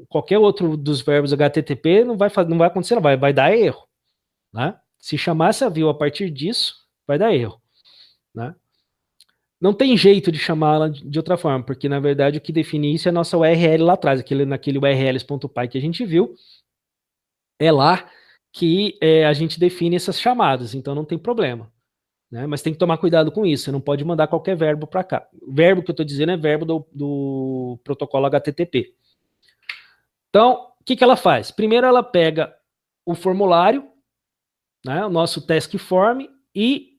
qualquer outro dos verbos HTTP, não vai acontecer, não, vai dar erro, né? Se chamar essa view a partir disso, vai dar erro, né? Não tem jeito de chamá-la de outra forma, porque na verdade o que define isso é a nossa URL lá atrás, naquele urls.py que a gente viu, é lá que a gente define essas chamadas, então não tem problema, né? Mas tem que tomar cuidado com isso, você não pode mandar qualquer verbo para cá. O verbo que eu estou dizendo é verbo do protocolo HTTP. Então, o que ela faz? Primeiro ela pega o formulário, né, o nosso task form, e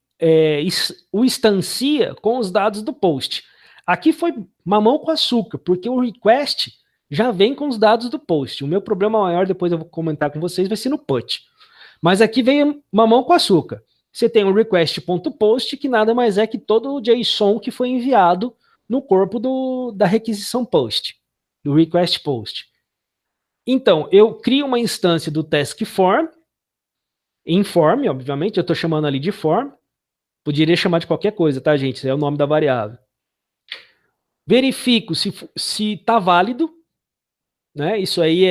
o instancia com os dados do post. Aqui foi mamão com açúcar, porque o request já vem com os dados do post. O meu problema maior, depois eu vou comentar com vocês, vai ser no put. Mas aqui vem mamão com açúcar. Você tem o request.post, que nada mais é que todo o JSON que foi enviado no corpo da requisição post, do request post. Então, eu crio uma instância do task form, inform, obviamente, eu estou chamando ali de form, poderia chamar de qualquer coisa, tá, gente? Esse é o nome da variável. Verifico se está válido, né? Isso aí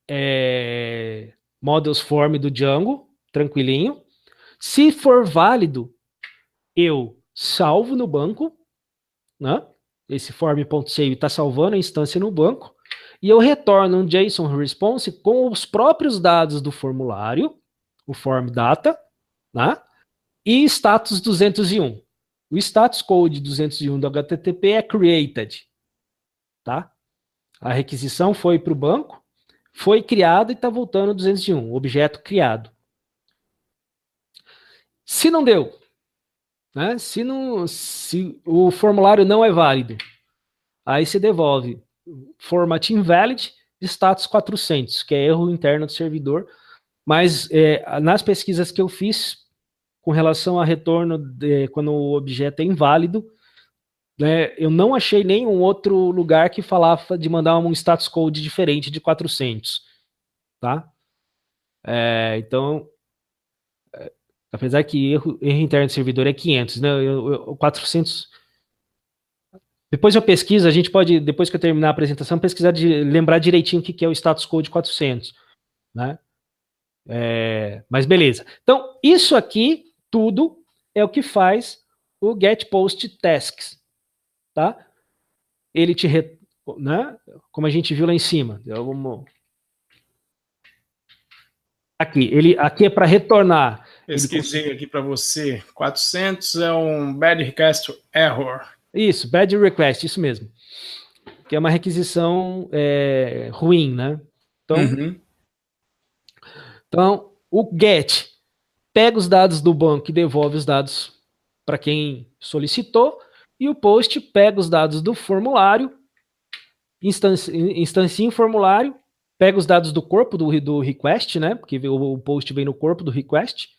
é models form do Django, tranquilinho. Se for válido, eu salvo no banco, né? Esse form.save está salvando a instância no banco, e eu retorno um JSON response com os próprios dados do formulário, o form data, né? E status 201. O status code 201 do HTTP é created, tá? A requisição foi para o banco, foi criado e está voltando 201, objeto criado. Se não deu, né? Se o formulário não é válido, aí você devolve format invalid, status 400, que é erro interno do servidor. Mas nas pesquisas que eu fiz com relação a retorno quando o objeto é inválido, né, eu não achei nenhum outro lugar que falava de mandar um status code diferente de 400, tá? Então, apesar que erro interno do servidor é 500, né? 400. Depois eu pesquiso, a gente pode, depois que eu terminar a apresentação, pesquisar, lembrar direitinho o que é o status code 400, né? Mas beleza. Então, isso aqui, tudo, é o que faz o getPostTasks, tá? Ele né? Como a gente viu lá em cima. Aqui é para retornar. Pesquisei aqui para você. 400 é um bad request error. Isso, bad request, isso mesmo. Que é uma requisição ruim, né? Então, o get pega os dados do banco e devolve os dados para quem solicitou, e o post pega os dados do formulário, instancia o formulário, pega os dados do corpo do request, né? Porque o post vem no corpo do request.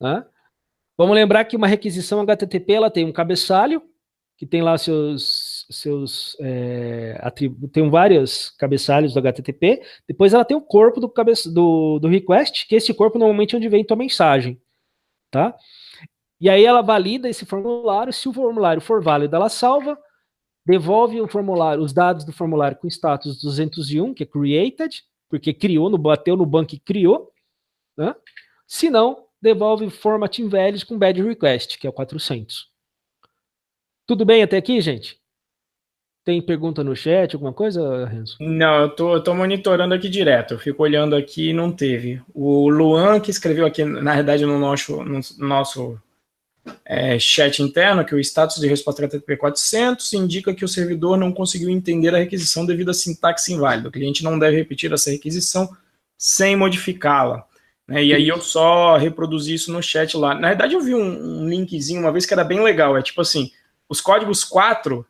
Né? Vamos lembrar que uma requisição HTTP ela tem um cabeçalho, que tem lá tem vários cabeçalhos do HTTP, depois ela tem o corpo do request, que esse corpo normalmente é onde vem tua mensagem, tá? E aí ela valida esse formulário, se o formulário for válido, ela salva, devolve o formulário, os dados do formulário com status 201, que é created, porque bateu no banco e criou, né? Se não, devolve format invalid com bad request, que é o 400. Tudo bem até aqui, gente? Tem pergunta no chat, alguma coisa, Renzo? Não, eu tô monitorando aqui direto. Eu fico olhando aqui e não teve. O Luan, que escreveu aqui, na verdade, no nosso chat interno, que o status de resposta HTTP 400 indica que o servidor não conseguiu entender a requisição devido à sintaxe inválida. O cliente não deve repetir essa requisição sem modificá-la. E aí eu só reproduzi isso no chat lá. Na verdade, eu vi um linkzinho uma vez que era bem legal. É tipo assim, os códigos 4,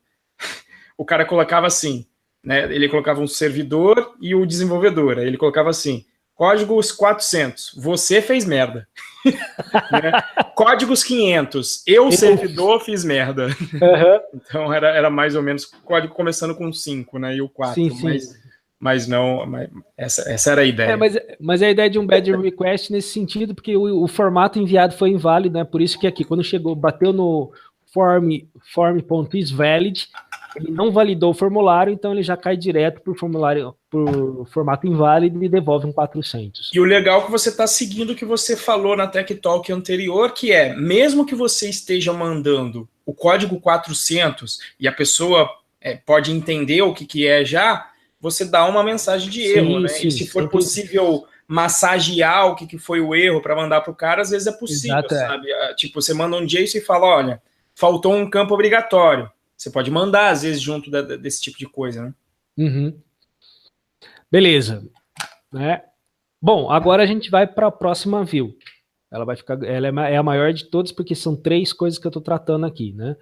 o cara colocava assim, né? Ele colocava um servidor e o desenvolvedor. Aí ele colocava assim, Códigos 400, você fez merda. Né? Códigos 500, eu, servidor, fiz merda. Uhum. Então era mais ou menos código começando com 5, né? E o 4, sim, sim. Mas não, essa era a ideia. Mas a ideia de um bad request nesse sentido, porque o formato enviado foi inválido, né? Por isso que aqui, quando chegou, bateu no form.isValid, ele não validou o formulário, então ele já cai direto por formato inválido e devolve um 400. E o legal é que você está seguindo o que você falou na Tech Talk anterior, que é, mesmo que você esteja mandando o código 400 e a pessoa pode entender o que é já, você dá uma mensagem de erro, né? Sim, e se for possível massagear o que foi o erro para mandar para o cara, às vezes é possível, exato, sabe? Tipo, você manda um JSON e fala, olha, faltou um campo obrigatório. Você pode mandar, às vezes, junto desse tipo de coisa, né? Uhum. Beleza. Né? Bom, agora a gente vai para a próxima view. Ela é a maior de todas, porque são 3 coisas que eu estou tratando aqui, né?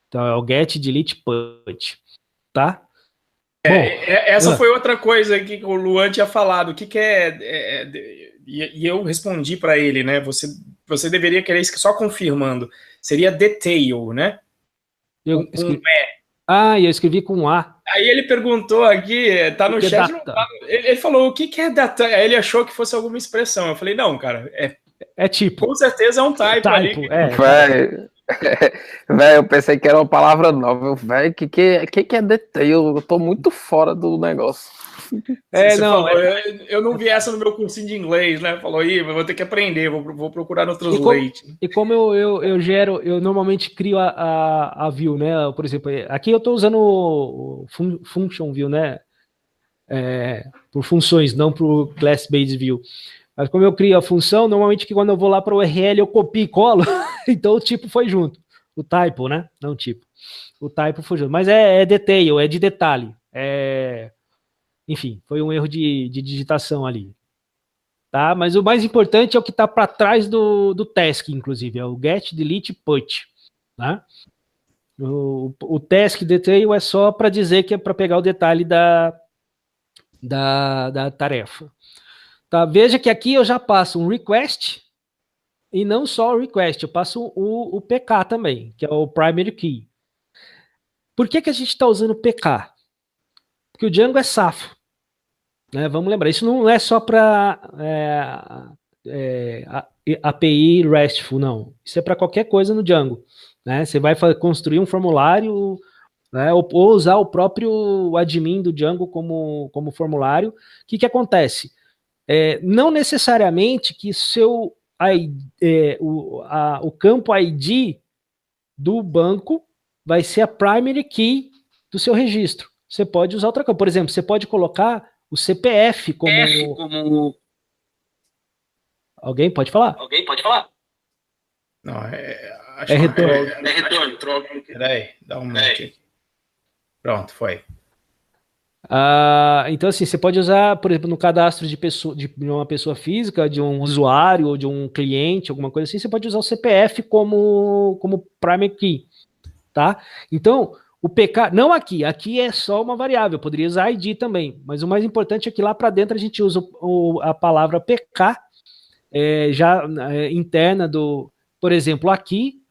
Então é o get, delete, put, tá? Essa foi outra coisa que o Luan tinha falado. O que e eu respondi para ele, né? Você deveria querer isso só confirmando. Seria detail, né? Eu escrevi com A. Aí ele perguntou aqui, tá no chat. Ele falou o que é data. Aí ele achou que fosse alguma expressão. Eu falei, não, cara, é tipo. Com certeza é um typo ali. Velho, eu pensei que era uma palavra nova. Velho, que é detail? Eu tô muito fora do negócio. Eu não vi essa no meu cursinho de inglês, né? Falou, vou ter que aprender, vou procurar no Translate. E como eu normalmente crio a view, né? Por exemplo, aqui eu estou usando o function view, né? Por funções, não por class-based view. Mas como eu crio a função, normalmente que quando eu vou lá para o URL eu copio e colo, então o tipo foi junto. O typo, né? Não o tipo. O typo foi junto. Mas é detail, é de detalhe. Enfim, foi um erro de digitação ali. Tá? Mas o mais importante é o que está para trás do task, inclusive, é o get, delete, put. Né? O task detail é só para dizer que é para pegar o detalhe da tarefa. Tá? Veja que aqui eu já passo um request e não só o request, eu passo o PK também, que é o primary key. Por que a gente está usando o PK? Porque o Django é safo. Né? Vamos lembrar, isso não é só para API RESTful, não. Isso é para qualquer coisa no Django. Né? Você vai construir um formulário, né? ou usar o próprio admin do Django como formulário. O que acontece? Não necessariamente que o campo ID do banco vai ser a primary key do seu registro. Você pode usar outra coisa. Por exemplo, você pode colocar o CPF como... Alguém pode falar? Não, é retorno. Peraí, dá um minuto aqui. Pronto, foi. Então, assim, você pode usar, por exemplo, no cadastro de uma pessoa física, de um usuário ou de um cliente, alguma coisa assim, você pode usar o CPF como primary key, tá? Então, o PK, não aqui é só uma variável, eu poderia usar ID também, mas o mais importante é que lá para dentro a gente usa a palavra PK, interna por exemplo, aqui,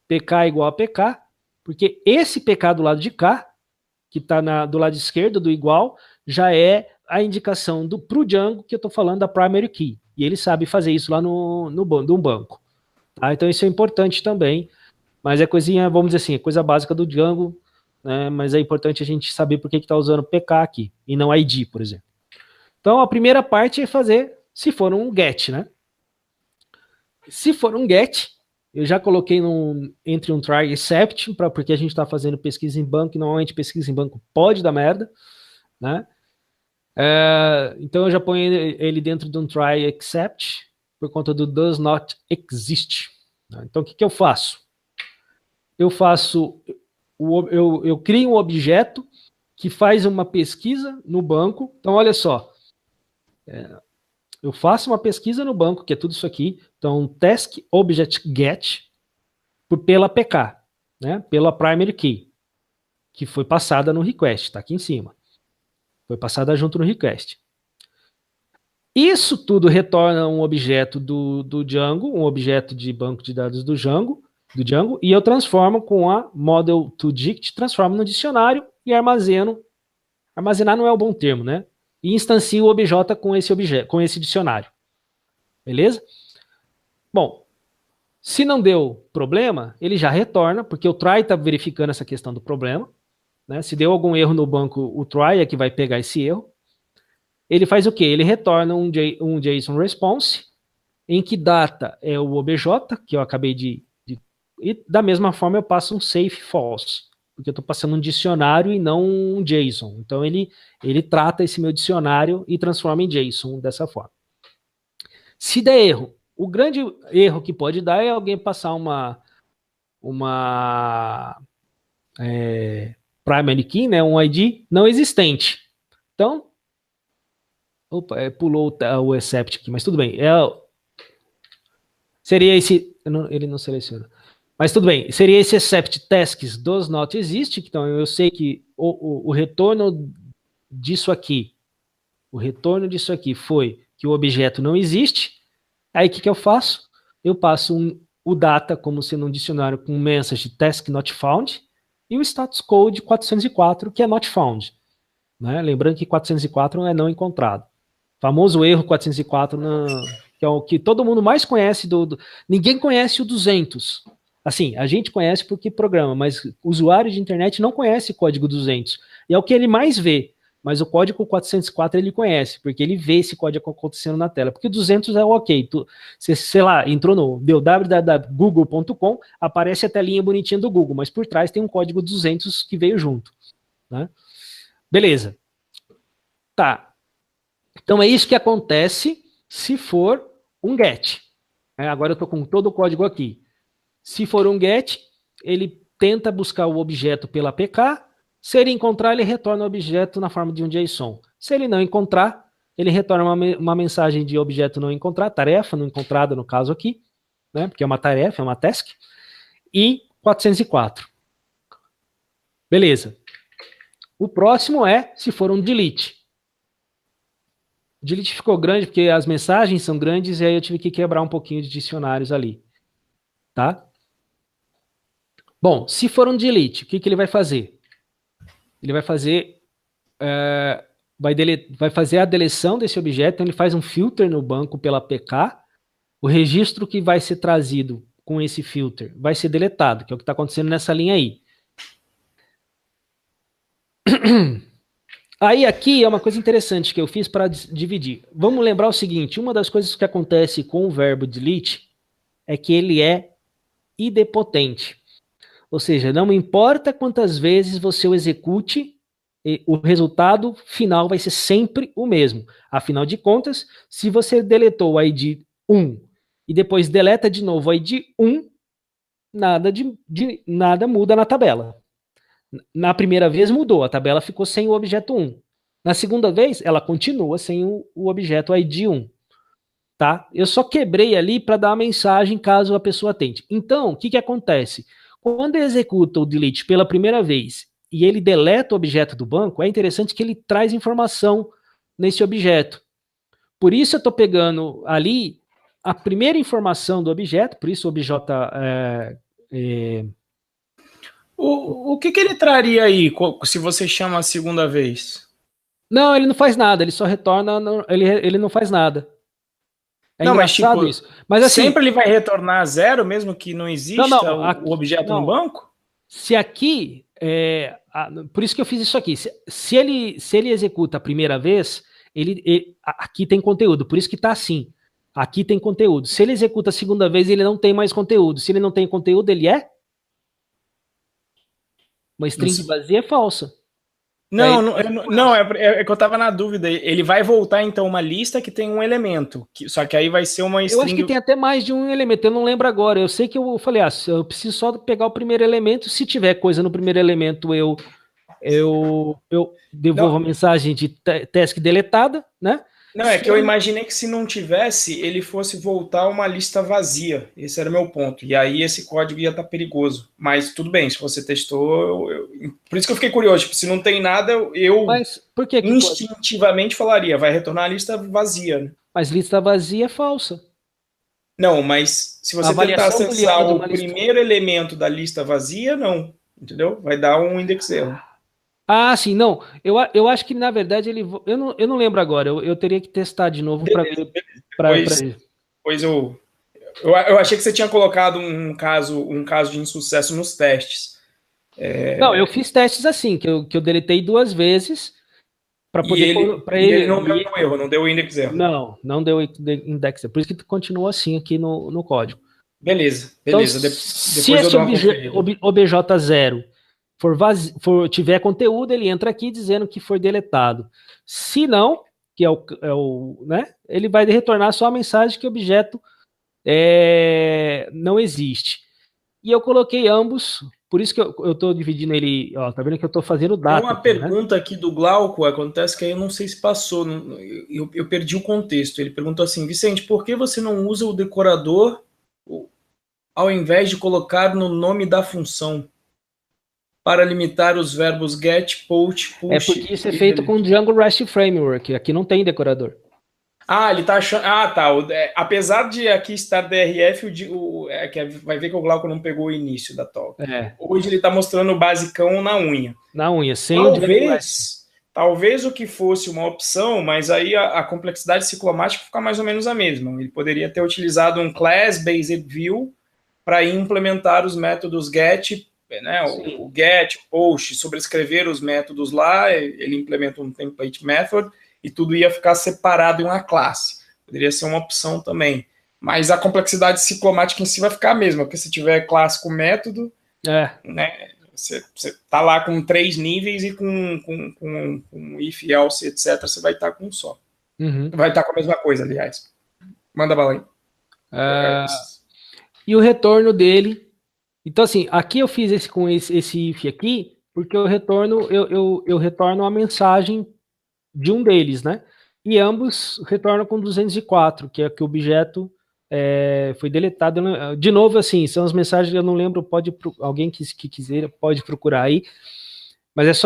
PK igual a PK, porque esse PK do lado de cá, que está do lado esquerdo do igual, já é a indicação para o Django que eu estou falando da primary key. E ele sabe fazer isso lá no banco. Tá? Então isso é importante também, mas é coisinha, vamos dizer assim, é coisa básica do Django, né? Mas é importante a gente saber por que está usando PK aqui, e não ID, por exemplo. Então a primeira parte é fazer, se for um get, né? Se for um get, eu já coloquei entre um try except, porque a gente está fazendo pesquisa em banco, e normalmente pesquisa em banco pode dar merda, né? Então eu já ponho ele dentro de um try except, por conta do does not exist. Então o que eu faço? Eu crio um objeto que faz uma pesquisa no banco. Então olha só, eu faço uma pesquisa no banco, que é tudo isso aqui. Então, task object get pela PK, né? Pela primary key, que foi passada no request, está aqui em cima. Foi passada junto no request. Isso tudo retorna um objeto do Django, um objeto de banco de dados do Django, e eu transformo com a model to dict, transformo no dicionário e armazeno. Armazenar não é o bom termo, né? E instancio o obj com esse objeto, com esse dicionário. Beleza? Bom, se não deu problema, ele já retorna, porque o try está verificando essa questão do problema, né? Se deu algum erro no banco, o try é que vai pegar esse erro. Ele faz o quê? Ele retorna um JSON response, em que data é o obj, que eu acabei e da mesma forma eu passo um safe false, porque eu estou passando um dicionário e não um JSON. Então ele trata esse meu dicionário e transforma em JSON dessa forma. Se der erro, o grande erro que pode dar é alguém passar uma primary key, né, um ID não existente. Então, opa, pulou o except aqui, mas tudo bem. Seria esse, ele não seleciona. Mas tudo bem, seria esse except tasks does not exist, então eu sei que o retorno disso aqui, foi que o objeto não existe. Aí o que eu faço? Eu passo o data como sendo um dicionário com message task not found e o status code 404, que é not found. Né? Lembrando que 404 é não encontrado. Famoso erro 404, que é o que todo mundo mais conhece. Ninguém conhece o 200. Assim, a gente conhece porque programa, mas o usuário de internet não conhece o código 200. E é o que ele mais vê. Mas o código 404 ele conhece, porque ele vê esse código acontecendo na tela. Porque o 200 é ok. Você, sei lá, entrou deu www.google.com, aparece a telinha bonitinha do Google, mas por trás tem um código 200 que veio junto. Né? Beleza. Tá. Então é isso que acontece se for um get. Agora eu estou com todo o código aqui. Se for um get, ele tenta buscar o objeto pela APK. Se ele encontrar, ele retorna o objeto na forma de um JSON. Se ele não encontrar, ele retorna uma mensagem de objeto não encontrado, tarefa não encontrada no caso aqui, né, porque é uma tarefa, é uma task, e 404. Beleza. O próximo é se for um delete. O delete ficou grande porque as mensagens são grandes e aí eu tive que quebrar um pouquinho de dicionários ali. Tá? Bom, se for um delete, o que ele vai fazer? Ele vai fazer vai fazer a deleção desse objeto, então ele faz um filter no banco pela APK, o registro que vai ser trazido com esse filter vai ser deletado, que é o que está acontecendo nessa linha aí. Aí aqui é uma coisa interessante que eu fiz para dividir. Vamos lembrar o seguinte, uma das coisas que acontece com o verbo delete é que ele é idempotente. Ou seja, não importa quantas vezes você o execute, o resultado final vai ser sempre o mesmo. Afinal de contas, se você deletou o ID 1 e depois deleta de novo o ID 1, nada muda na tabela. Na primeira vez mudou, a tabela ficou sem o objeto 1. Na segunda vez, ela continua sem o objeto ID 1. Tá? Eu só quebrei ali para dar a mensagem caso a pessoa tente. Então, o que acontece? Quando ele executa o delete pela primeira vez e ele deleta o objeto do banco, é interessante que ele traz informação nesse objeto. Por isso eu estou pegando ali a primeira informação do objeto, por isso o objeto... O que ele traria aí se você chama a segunda vez? Não, ele não faz nada, ele só retorna, ele não faz nada. É não, engraçado mas, tipo, isso. Mas assim, sempre ele vai retornar zero, mesmo que não exista o objeto no banco? Se aqui, por isso que eu fiz isso aqui, se ele executa a primeira vez, aqui tem conteúdo, por isso que está assim. Aqui tem conteúdo. Se ele executa a segunda vez, ele não tem mais conteúdo. Se ele não tem conteúdo, ele é? Uma string vazia é falsa. Não, é que eu tava na dúvida. Ele vai voltar, então, uma lista que tem um elemento. Só que aí vai ser uma string... Eu acho que tem até mais de um elemento, eu não lembro agora. Eu sei que eu falei, eu preciso só pegar o primeiro elemento. Se tiver coisa no primeiro elemento, eu devolvo a mensagem de task deletada, né? Não, é que eu imaginei que se não tivesse, ele fosse voltar uma lista vazia. Esse era o meu ponto. E aí esse código ia estar perigoso. Mas tudo bem, se você testou... Por isso que eu fiquei curioso. Tipo, se não tem nada, eu Mas por que instintivamente falaria, vai retornar a lista vazia. Né? Mas lista vazia é falsa. Não, mas se A você tentar avaliação booleana acessar de o uma lista. primeiro elemento da lista vazia, não. Entendeu? Vai dar um index erro. Ah, sim, não. Eu acho que, na verdade, eu não lembro agora. Eu teria que testar de novo para Beleza, ver. beleza. Depois eu achei que você tinha colocado um caso de insucesso nos testes. Não, eu fiz testes assim, que eu deletei 2 vezes para E poder ele, pôr para e ele ele. não deu nenhum erro, não deu index erro. Não deu index. Por isso que continua assim aqui no código. Beleza, Então, beleza. se Depois eu esse dou uma conferida. obj0 tiver conteúdo, ele entra aqui dizendo que foi deletado. Se não, que né, ele vai retornar só a mensagem que o objeto não existe. E eu coloquei ambos, por isso que eu estou dividindo ele, ó, tá vendo que eu estou fazendo Tem data uma aqui, né? pergunta aqui do Glauco, acontece que aí eu não sei se passou, eu perdi o contexto. Ele perguntou assim, Vicente, por que você não usa o decorador ao invés de colocar no nome da função para limitar os verbos get, post, É push porque isso é e feito com delete? Django REST Framework, aqui não tem decorador. Ah, ele tá achando. Ah, tá. Apesar de aqui estar DRF, vai ver que o Glauco não pegou o início da talk. É, Hoje ele tá mostrando o basicão na unha. na unha, sem o Django REST. Talvez o que fosse uma opção, mas aí a complexidade ciclomática fica mais ou menos a mesma. Ele poderia ter utilizado um class-based view para implementar os métodos get, né, o get, post, sobrescrever os métodos lá, ele implementa um template method e tudo ia ficar separado em uma classe. Poderia ser uma opção também. Mas a complexidade ciclomática em si vai ficar a mesma, porque se tiver classe com método, né, você está lá com 3 níveis e com if, else, etc., você vai estar com um só. Uhum. Vai estar com a mesma coisa, aliás. Manda bala aí. E o retorno dele. Então, assim, aqui eu fiz com esse if aqui, porque eu retorno a mensagem de um deles, né? E ambos retornam com 204, que é que o objeto foi deletado. De novo, assim, são as mensagens que eu não lembro, alguém que quiser pode procurar aí. Mas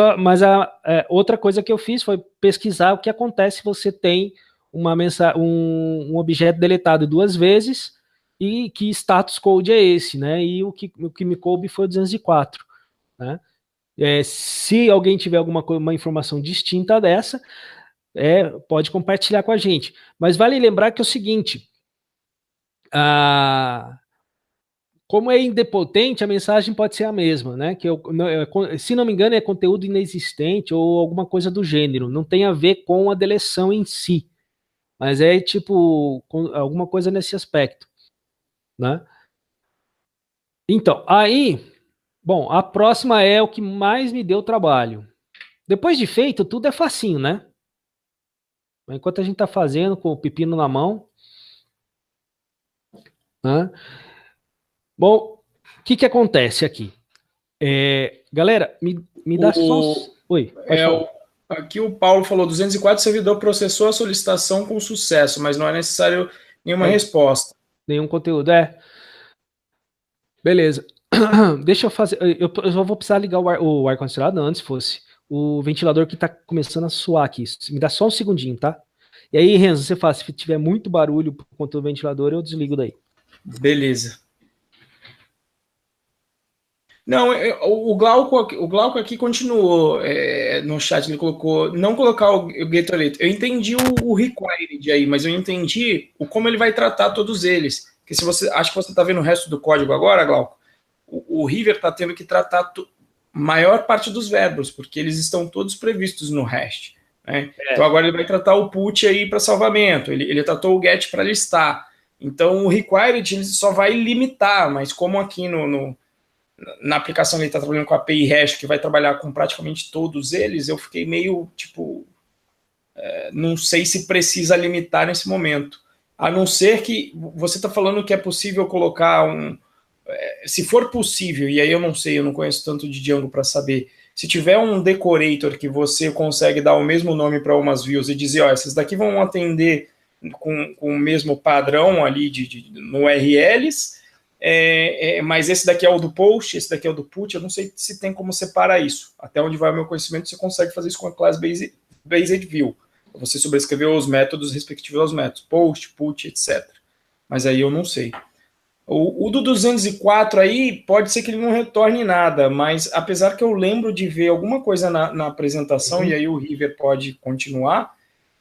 outra coisa que eu fiz foi pesquisar o que acontece se você tem um objeto deletado 2 vezes e que status code é esse, né? E o que me coube foi o 204, né? Se alguém tiver uma informação distinta dessa, pode compartilhar com a gente. Mas vale lembrar que é o seguinte, como é indepotente, a mensagem pode ser a mesma, né? Se não me engano, é conteúdo inexistente ou alguma coisa do gênero. Não tem a ver com a deleção em si, mas é tipo alguma coisa nesse aspecto, né? Então, aí, bom, a próxima é o que mais me deu trabalho. Depois de feito, tudo é facinho, né? Enquanto a gente tá fazendo com o pepino na mão, né? Bom, o que acontece aqui? Galera, me dá só... Oi, pode falar. Aqui o Paulo falou, 204 servidor processou a solicitação com sucesso, mas não é necessário nenhuma resposta. Nenhum conteúdo, Beleza. Deixa eu fazer... Eu só vou precisar ligar o ar-condicionado antes, fosse. O ventilador que tá começando a suar aqui. Me dá só um segundinho, tá? E aí, Renzo, você faz, se tiver muito barulho por conta do ventilador, eu desligo daí. Beleza. Não, o Glauco aqui continuou no chat, ele colocou, não colocar o Gatorade. Eu entendi o required aí, mas eu entendi como ele vai tratar todos eles. Porque se você, acho que você está vendo o resto do código agora, Glauco, o River está tendo que tratar a maior parte dos verbos, porque eles estão todos previstos no REST. Né? Então agora ele vai tratar o put aí para salvamento, ele tratou o get para listar. Então o required ele só vai limitar, mas como aqui na aplicação ele está trabalhando com a API REST, que vai trabalhar com praticamente todos eles, eu fiquei meio, tipo, não sei se precisa limitar nesse momento. A não ser que você está falando que é possível colocar se for possível, e aí eu não sei, eu não conheço tanto de Django para saber, se tiver um decorator que você consegue dar o mesmo nome para umas views e dizer, ó, essas daqui vão atender com o mesmo padrão ali no URLs, mas esse daqui é o do post, esse daqui é o do put, eu não sei se tem como separar isso. Até onde vai o meu conhecimento, você consegue fazer isso com a class based view. Você sobrescreveu os métodos respectivos aos métodos, post, put, etc. Mas aí eu não sei. O do 204 aí, pode ser que ele não retorne nada, mas apesar que eu lembro de ver alguma coisa na apresentação, e aí o River pode continuar,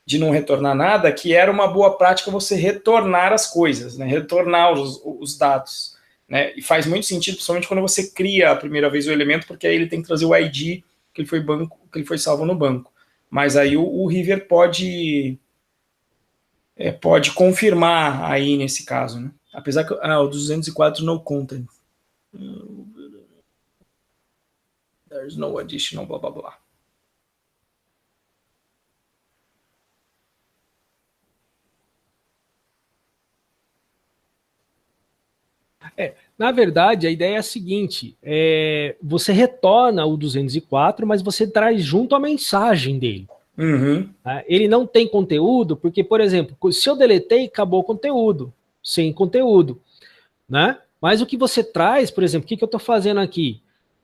de não retornar nada, que era uma boa prática você retornar as coisas, né? Retornar os dados. Né? E faz muito sentido, principalmente quando você cria a primeira vez o elemento, porque aí ele tem que trazer o ID que ele foi salvo no banco. Mas aí o River pode confirmar aí nesse caso, né? Apesar que o 204 no content. There's no additional blá blá blá. Na verdade, a ideia é a seguinte, você retorna o 204, mas você traz junto a mensagem dele. Uhum. Ele não tem conteúdo, porque, por exemplo, se eu deletei, acabou o conteúdo, sem conteúdo. Né? Mas o que você traz, por exemplo, o que eu estou fazendo aqui?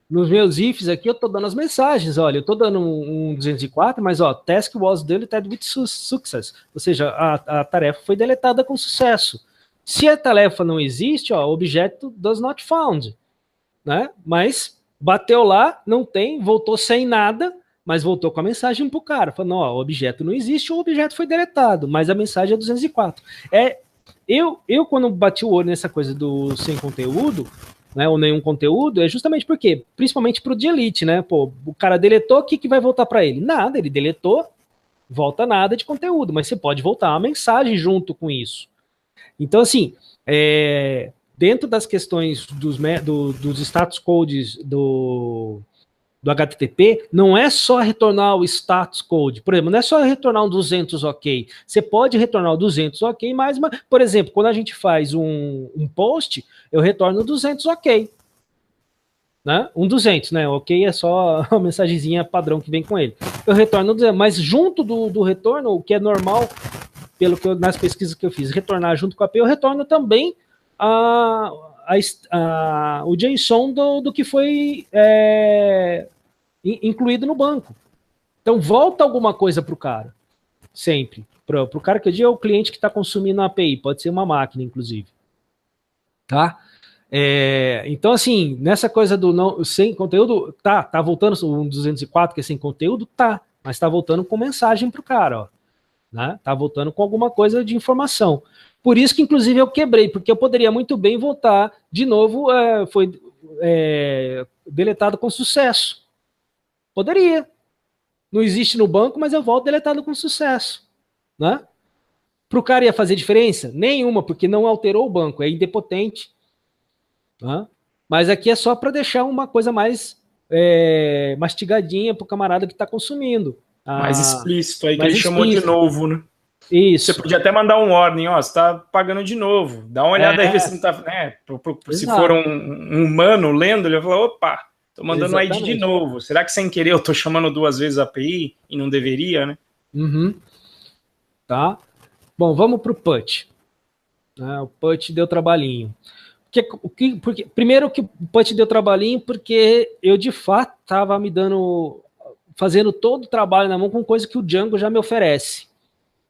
Nos meus ifs aqui, eu estou dando as mensagens, olha, eu estou dando um 204, mas ó, task was deleted with success, ou seja, a tarefa foi deletada com sucesso. Se a tarefa não existe, ó, objeto does not found, né? Mas bateu lá, não tem, voltou sem nada, mas voltou com a mensagem para o cara, falando, ó, o objeto não existe, o objeto foi deletado, mas a mensagem é 204. Eu quando bati o olho nessa coisa do sem conteúdo, né, ou nenhum conteúdo, é justamente porque, principalmente para o delete, né? Pô, o cara deletou, o que vai voltar para ele? Nada, ele deletou, volta nada de conteúdo, mas você pode voltar uma mensagem junto com isso. Então, assim, dentro das questões dos status codes do HTTP, não é só retornar o status code. Por exemplo, não é só retornar um 200 ok. Você pode retornar o 200 ok, mas, por exemplo, quando a gente faz um post, eu retorno 200 ok. Né? Um 200, né? Ok é só a mensagenzinha padrão que vem com ele. Eu retorno 200, mas junto do retorno, o que é normal, pelo que nas pesquisas que eu fiz, retornar junto com a API, eu retorno também o JSON do que foi incluído no banco. Então, volta alguma coisa para o cara, sempre. Para o cara que eu digo é o cliente que está consumindo a API, pode ser uma máquina, inclusive. Tá? Então, assim, nessa coisa do não sem conteúdo, tá voltando um 204 que é sem conteúdo, mas tá voltando com mensagem para o cara, ó. Né? Tá voltando com alguma coisa de informação. Por isso que, inclusive, eu quebrei, porque eu poderia muito bem voltar de novo, foi deletado com sucesso. Poderia. Não existe no banco, mas eu volto deletado com sucesso. Né? Para o cara ia fazer diferença? Nenhuma, porque não alterou o banco, é idempotente. Né? Mas aqui é só para deixar uma coisa mais mastigadinha para o camarada que está consumindo. Mais explícito aí, que ele chamou de novo, né? Isso. Você podia até mandar um warning, ó, você tá pagando de novo. Dá uma olhada aí, ver se não tá, né? Se for um humano lendo, ele vai falar, opa, tô mandando ID de novo. Será que sem querer eu tô chamando 2 vezes a API e não deveria, né? Uhum. Tá. Bom, vamos pro PUT. O PUT deu trabalhinho. Primeiro que o PUT deu trabalhinho porque eu, de fato, tava fazendo todo o trabalho na mão com coisa que o Django já me oferece.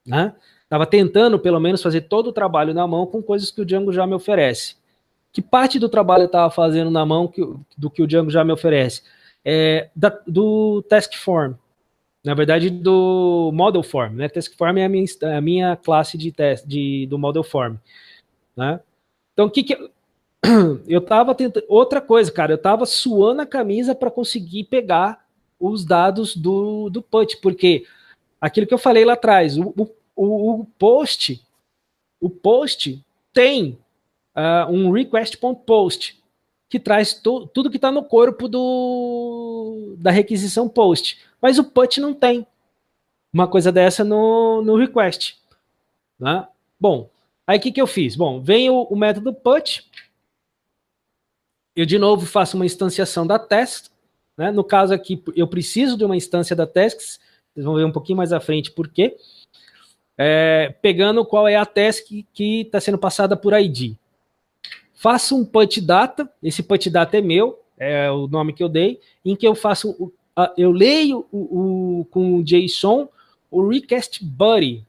Né? Tava tentando, pelo menos, fazer todo o trabalho na mão com coisas que o Django já me oferece. Que parte do trabalho eu estava fazendo na mão do que o Django já me oferece? Do Task Form. Na verdade, do Model Form. Né? Task Form é a minha classe do Model Form. Né? Então, o que eu estava tentando... Outra coisa, cara, eu estava suando a camisa para conseguir pegar os dados do PUT, porque aquilo que eu falei lá atrás, o post tem um request.post que traz tudo que está no corpo da requisição post, mas o PUT não tem uma coisa dessa no request. Né? Bom, aí o que eu fiz? Bom, vem o método PUT, eu de novo faço uma instanciação da task, né? No caso aqui eu preciso de uma instância da tasks. Vocês vão ver um pouquinho mais à frente por quê. Pegando qual é a task que está sendo passada por ID. Faço um put data, esse put data é meu, é o nome que eu dei, em que eu faço, eu leio com o JSON o Request Buddy.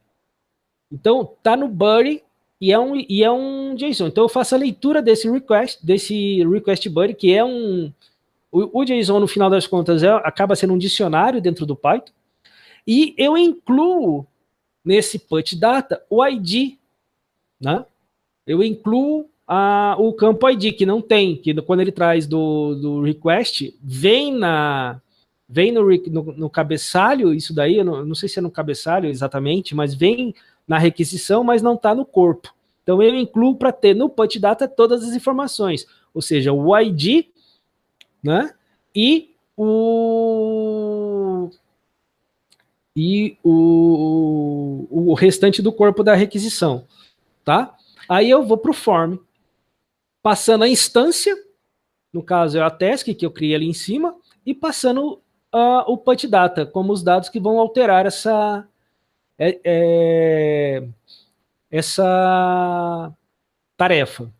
Então, tá no Buddy e é um JSON. Então, eu faço a leitura desse Request Buddy, que é o JSON, no final das contas, acaba sendo um dicionário dentro do Python. E eu incluo nesse put data o ID, né? Eu incluo o campo ID, que não tem, que quando ele traz do request, vem no cabeçalho, isso daí, eu não sei se é no cabeçalho exatamente, mas vem na requisição, mas não está no corpo. Então eu incluo para ter no put data todas as informações, ou seja, o ID, né? E o restante do corpo da requisição, tá? Aí eu vou para o form, passando a instância, no caso é a task que eu criei ali em cima, e passando o put data, como os dados que vão alterar essa tarefa.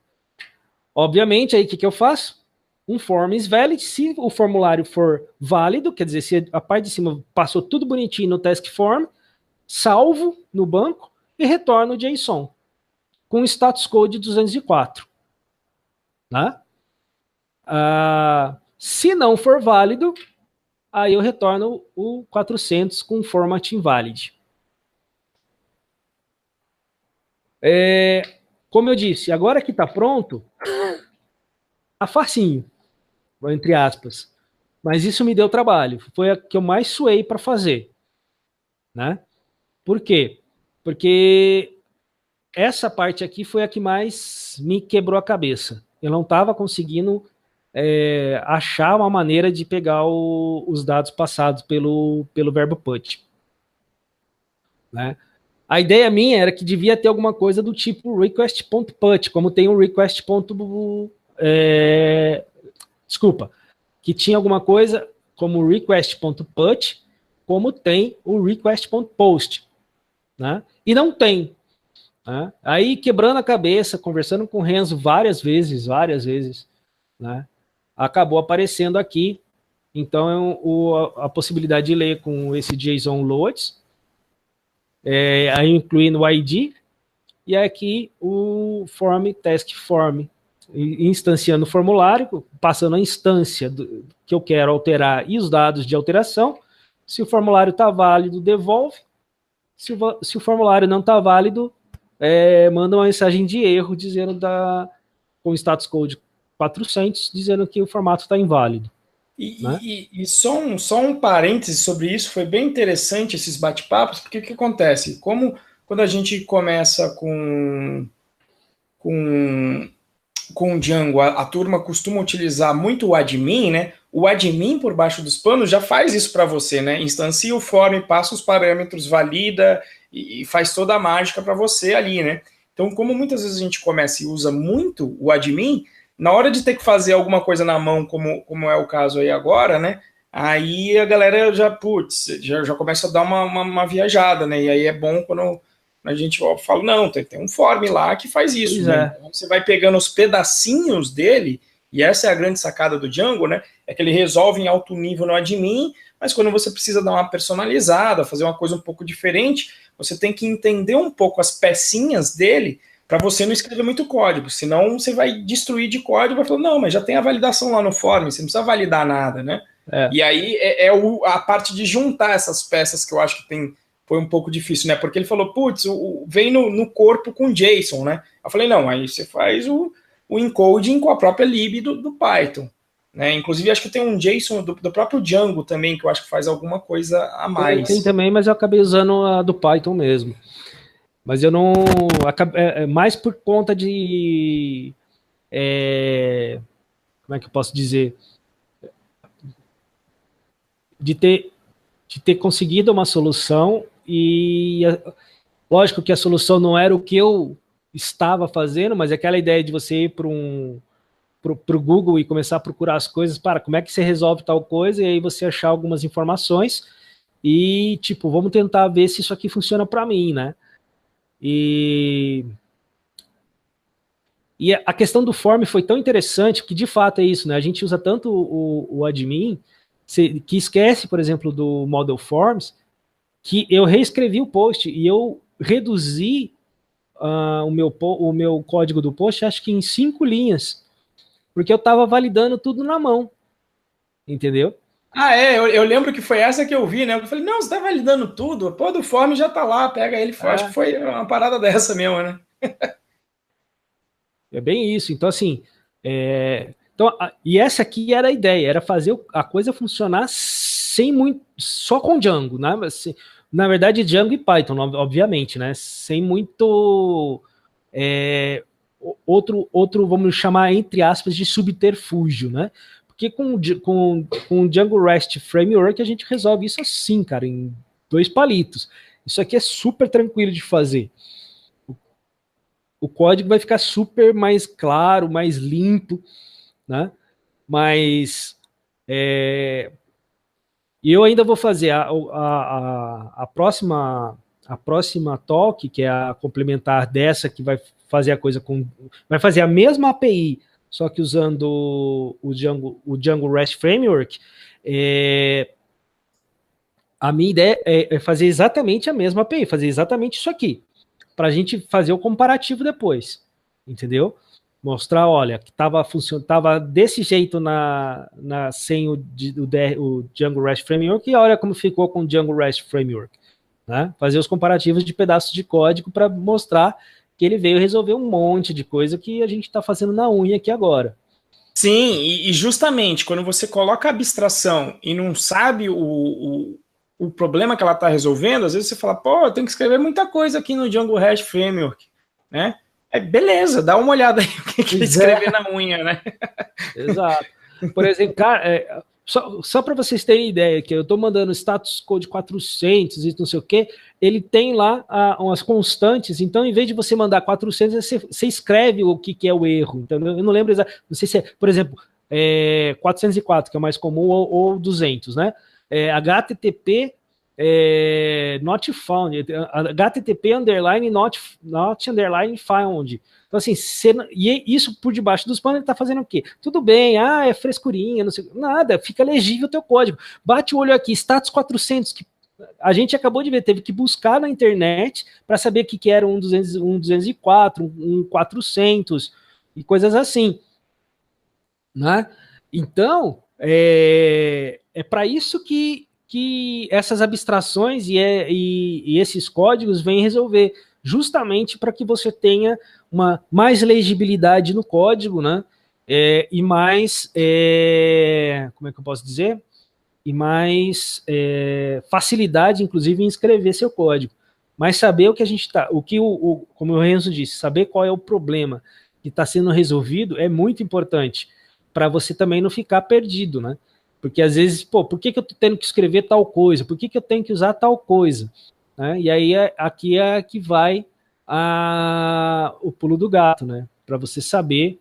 Obviamente, aí o que eu faço? Um form is valid, se o formulário for válido, quer dizer, se a parte de cima passou tudo bonitinho no task form, salvo no banco e retorno o JSON com status code 204. Né? Se não for válido, aí eu retorno o 400 com format invalid. Como eu disse, agora que está pronto, tá facinho, entre aspas. Mas isso me deu trabalho. Foi a que eu mais suei para fazer. Né? Por quê? Porque essa parte aqui foi a que mais me quebrou a cabeça. Eu não estava conseguindo achar uma maneira de pegar os dados passados pelo verbo put. Né? A ideia minha era que devia ter alguma coisa do tipo request.put, como tem o request. Que tinha alguma coisa como request.put, como tem o request.post. Né? E não tem. Né? Aí, quebrando a cabeça, conversando com o Renzo várias vezes, né? Acabou aparecendo aqui, então, a possibilidade de ler com esse JSON loads, aí incluindo o ID, e aqui o form, task form, instanciando o formulário, passando a instância que eu quero alterar e os dados de alteração. Se o formulário está válido, devolve. Se o formulário não está válido, manda uma mensagem de erro dizendo com status code 400, dizendo que o formato está inválido. Né? E só um parêntese sobre isso, foi bem interessante esses bate-papos, porque o que acontece? Como quando a gente começa com o Django, a turma costuma utilizar muito o admin, né? O admin, por baixo dos panos, já faz isso para você, né? Instancia o form, passa os parâmetros, valida e faz toda a mágica para você ali, né? Então, como muitas vezes a gente começa e usa muito o admin, na hora de ter que fazer alguma coisa na mão, como é o caso aí agora, né? Aí a galera já começa a dar uma viajada, né? E aí é bom quando a gente fala, não, tem um form lá que faz isso, né? Então, você vai pegando os pedacinhos dele, e essa é a grande sacada do Django, né? É que ele resolve em alto nível no admin, mas quando você precisa dar uma personalizada, fazer uma coisa um pouco diferente, você tem que entender um pouco as pecinhas dele para você não escrever muito código, senão você vai destruir de código e vai falar, não, mas já tem a validação lá no form, você não precisa validar nada, né? E aí a parte de juntar essas peças que eu acho que foi um pouco difícil, né? Porque ele falou, putz, vem no corpo com JSON, né? Eu falei, não, aí você faz o encoding com a própria lib do Python. Né? Inclusive, acho que tem um JSON do próprio Django também, que eu acho que faz alguma coisa a mais. Tem também, mas eu acabei usando a do Python mesmo. Mas eu não... mais por conta de... como é que eu posso dizer? De ter conseguido uma solução e... lógico que a solução não era o que eu estava fazendo, mas aquela ideia de você ir para o Google e começar a procurar as coisas, como é que você resolve tal coisa, e aí você achar algumas informações e, tipo, vamos tentar ver se isso aqui funciona para mim, né? E a questão do form foi tão interessante que, de fato, é isso, né? A gente usa tanto o admin que esquece, por exemplo, do model forms, que eu reescrevi o post e eu reduzi o meu código do post, acho que em 5 linhas, porque eu estava validando tudo na mão, entendeu? Ah, eu lembro que foi essa que eu vi, né? Eu falei, não, você tá validando tudo, pô, do form já tá lá, pega ele, acho que foi uma parada dessa mesmo, né? É bem isso. Então, assim, e essa aqui era a ideia, era fazer a coisa funcionar sem muito, só com Django, né? Assim, na verdade, Django e Python, obviamente, né? Sem muito outro, vamos chamar entre aspas, de subterfúgio, né? Porque com o Django REST Framework a gente resolve isso assim, cara, em 2 palitos. Isso aqui é super tranquilo de fazer. O código vai ficar super mais claro, mais limpo, né? Mas eu ainda vou fazer a próxima talk, que é a complementar dessa, que vai fazer a coisa vai fazer a mesma API, só que usando o Django REST Framework. A minha ideia é fazer exatamente a mesma API, fazer exatamente isso aqui, para a gente fazer o comparativo depois, entendeu? Mostrar, olha, que tava desse jeito sem o Django REST Framework e olha como ficou com o Django REST Framework, né? Fazer os comparativos de pedaços de código para mostrar que ele veio resolver um monte de coisa que a gente está fazendo na unha aqui agora. Sim, e justamente quando você coloca a abstração e não sabe o problema que ela está resolvendo, às vezes você fala, pô, eu tenho que escrever muita coisa aqui no Django REST Framework, né? Beleza, dá uma olhada aí o que ele escrever na unha, né? Exato. Por exemplo, cara, só para vocês terem ideia, que eu estou mandando status code 400 e não sei o que, ele tem lá umas constantes, então em vez de você mandar 400, você escreve o que é o erro. Então, eu não lembro exatamente, não sei se é, por exemplo, 404, que é o mais comum, ou 200, né? HTTP not found, HTTP underline not underline found. Então, assim, e isso por debaixo dos panos ele tá fazendo o quê? Tudo bem, é frescurinha, não sei, nada, fica legível o teu código. Bate o olho aqui, status 400, que a gente acabou de ver, teve que buscar na internet para saber o que era um 204, um 400 e coisas assim, né? Então, é para isso que essas abstrações e esses códigos vêm resolver, justamente para que você tenha mais legibilidade no código, né? E mais, como é que eu posso dizer? E mais facilidade, inclusive, em escrever seu código. Mas saber o que a gente está, como o Renzo disse, saber qual é o problema que está sendo resolvido é muito importante para você também não ficar perdido, né? Porque às vezes, pô, por que eu tô tendo que escrever tal coisa? Por que eu tenho que usar tal coisa? Né? E aí aqui é que vai o pulo do gato, né? Para você saber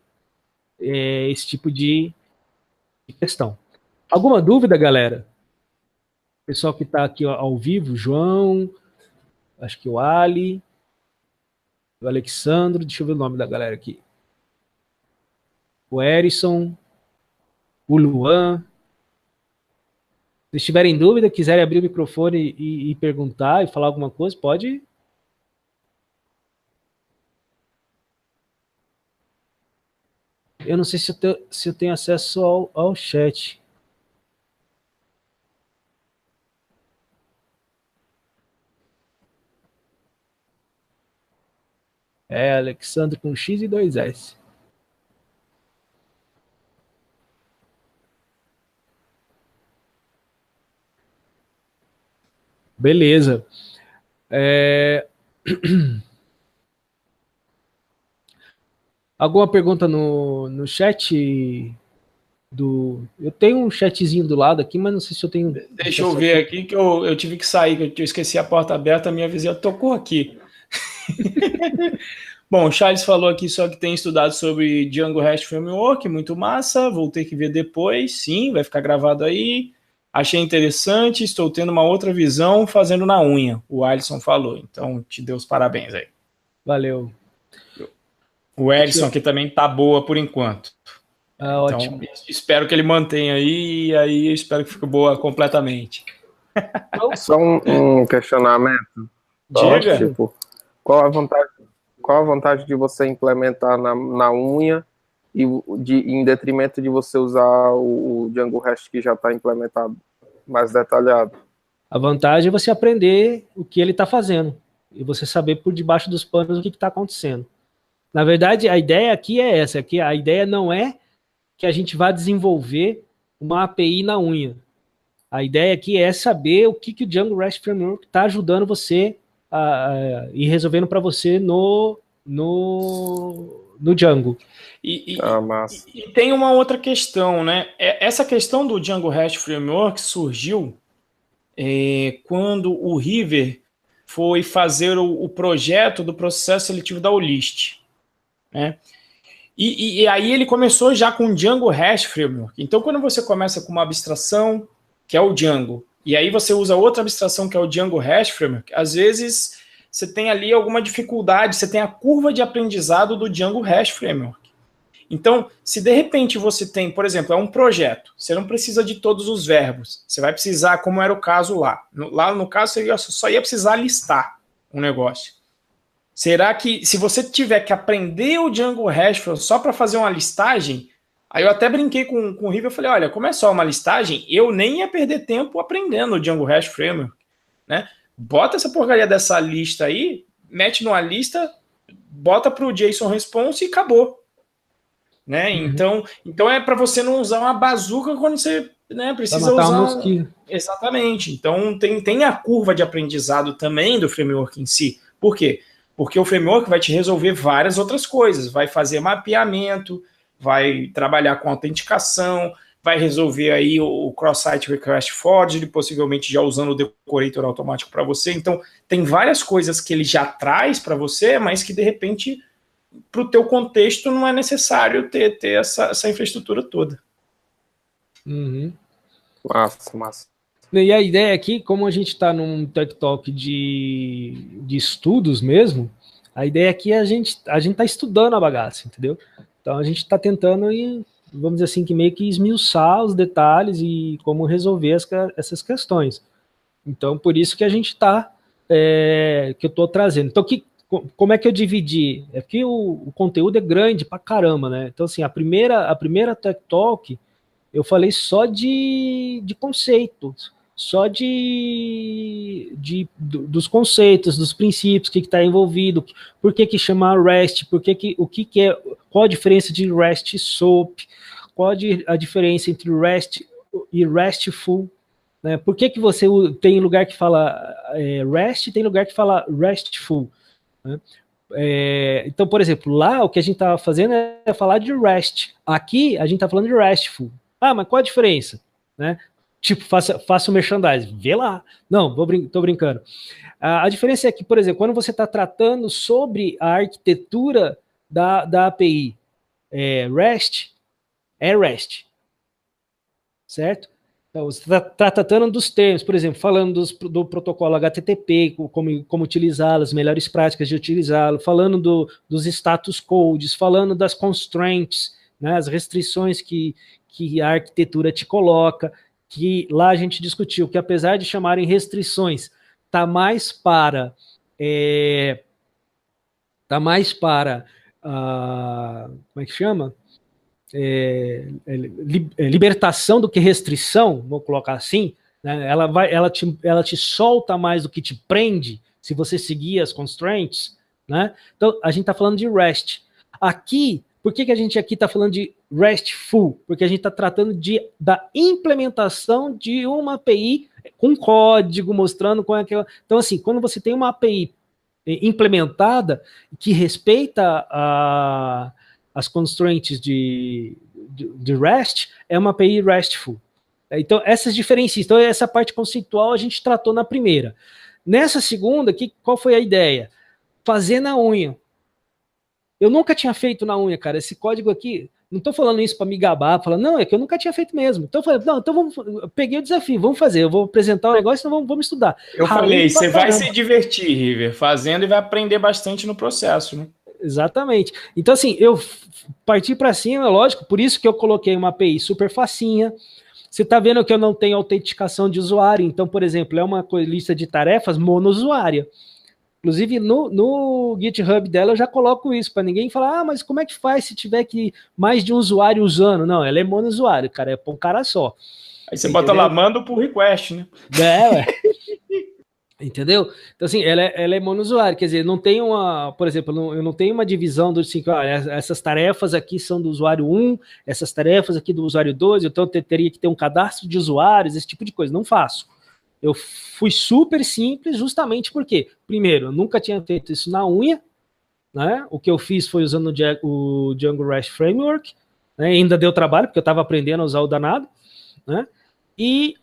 esse tipo de questão. Alguma dúvida, galera? Pessoal que está aqui ao vivo, João, acho que o Ali, o Alexandro, deixa eu ver o nome da galera aqui. O Erison, o Luan. Se tiverem dúvida, quiserem abrir o microfone e perguntar e falar alguma coisa, pode. Eu não sei se eu tenho acesso ao chat. Alexandre com X e 2 S. Beleza. Alguma pergunta no chat? Eu tenho um chatzinho do lado aqui, mas não sei se eu tenho. Deixa eu ver aqui que eu tive que sair, que eu esqueci a porta aberta, a minha vizinha tocou aqui. Bom, o Charles falou aqui só que tem estudado sobre Django REST Framework, muito massa, vou ter que ver depois, sim, vai ficar gravado aí. Achei interessante, estou tendo uma outra visão fazendo na unha, o Alisson falou, então te deu os parabéns aí. Valeu. O Edson aqui também tá boa por enquanto. Então, ótimo. Espero que ele mantenha aí, e aí eu espero que fique boa completamente. Então, Só um questionamento. Só, Diga. tipo, qual a vantagem de você implementar na unha em detrimento de você usar o Django REST que já está implementado, mais detalhado? a vantagem é você aprender o que ele está fazendo e você saber por debaixo dos panos o que está acontecendo. Na verdade, a ideia aqui é essa, que a ideia não é que a gente vá desenvolver uma API na unha. A ideia aqui é saber o que o Django REST Framework está ajudando você e resolvendo para você no Django. E Massa. tem uma outra questão, né? Essa questão do Django REST Framework surgiu quando o River foi fazer o projeto do processo seletivo da OList, né? E aí ele começou já com o Django REST Framework. Então, quando você começa com uma abstração, que é o Django, e aí você usa outra abstração, que é o Django REST Framework, às vezes você tem ali alguma dificuldade, você tem a curva de aprendizado do Django REST Framework. Então, se de repente você tem, por exemplo, é um projeto, você não precisa de todos os verbos, você vai precisar, como era o caso lá. Lá no caso, você só ia precisar listar um negócio. Será que, se você tiver que aprender o Django REST só para fazer uma listagem, aí eu até brinquei com o River, eu falei, olha, como é só uma listagem, eu nem ia perder tempo aprendendo o Django REST Framework, né? Bota essa porcaria dessa lista aí, mete numa lista, bota para o JSON Response e acabou. Né? Uhum. Então é para você não usar uma bazuca quando você, né, precisa Pra matar usar um mosquito. Exatamente. Então tem a curva de aprendizado também do framework em si. Por quê? Porque o framework vai te resolver várias outras coisas. Vai fazer mapeamento, vai trabalhar com autenticação, vai resolver aí o cross-site request forgery, possivelmente já usando o decorator automático para você. Então tem várias coisas que ele já traz para você, mas que de repente para o teu contexto não é necessário ter essa infraestrutura toda. Uhum. Massa. E a ideia aqui, como a gente está num Tech Talk de estudos mesmo, a ideia aqui é a gente está estudando a bagaça, entendeu? Então a gente está tentando vamos dizer assim, que meio que esmiuçar os detalhes e como resolver essas questões. Então, por isso que a gente está, que eu estou trazendo. Então, como é que eu dividi? É que o conteúdo é grande pra caramba, né? Então, assim, a primeira Tech Talk, eu falei só de conceitos, só dos conceitos, dos princípios, o que está envolvido, por que chama REST, qual a diferença de REST e SOAP, qual a diferença entre REST e RESTful, né? Por que você tem lugar que fala REST e tem lugar que fala RESTful, né? Então, por exemplo, lá o que a gente estava fazendo é falar de REST. Aqui a gente está falando de RESTful. Ah, mas qual a diferença? Né? Tipo, faça o merchandising. Vê lá. Não, tô brincando. A diferença é que, por exemplo, quando você está tratando sobre a arquitetura da API REST, é REST. Certo? Então, você está tratando dos termos, por exemplo, falando do protocolo HTTP, como utilizá-lo, as melhores práticas de utilizá-lo, falando dos status codes, falando das constraints, né, as restrições que a arquitetura te coloca, que lá a gente discutiu que apesar de chamarem restrições, está mais para como é que chama? Libertação do que restrição, vou colocar assim, né? Ela te solta mais do que te prende se você seguir as constraints, né? Então a gente está falando de REST. Aqui, por que a gente aqui está falando de RESTful? Porque a gente está tratando da implementação de uma API com código, mostrando com aquela. Então, assim, quando você tem uma API implementada que respeita as constraints de REST, é uma API RESTful. Então, essas diferenças. Então, essa parte conceitual a gente tratou na primeira. Nessa segunda, qual foi a ideia? Fazer na unha. Eu nunca tinha feito na unha, cara. Esse código aqui, não estou falando isso para me gabar, falando, não, é que eu nunca tinha feito mesmo. Então, eu falei, não, então eu peguei o desafio, vamos fazer. Eu vou apresentar o negócio, então vamos estudar. Eu falei, você vai se divertir, River, fazendo e vai aprender bastante no processo, né? Exatamente. Então, assim, eu parti para cima, lógico, por isso que eu coloquei uma API super facinha, Você está vendo que eu não tenho autenticação de usuário, então, por exemplo, é uma lista de tarefas monousuária. Inclusive, no GitHub dela eu já coloco isso, para ninguém falar, mas como é que faz se tiver que mais de um usuário usando? Não, ela é monousuário, cara, é para um cara só. Aí você bota lá, manda por request, né? Ué. Entendeu? Então, assim, ela é monousuário, quer dizer, não tem por exemplo, eu não tenho uma divisão do assim, essas tarefas aqui são do usuário 1, essas tarefas aqui do usuário 2, então eu teria que ter um cadastro de usuários, esse tipo de coisa. Não faço. Eu fui super simples justamente porque, primeiro, eu nunca tinha feito isso na unha, né? O que eu fiz foi usando o Django REST Framework, né? Ainda deu trabalho, porque eu estava aprendendo a usar o danado, né? E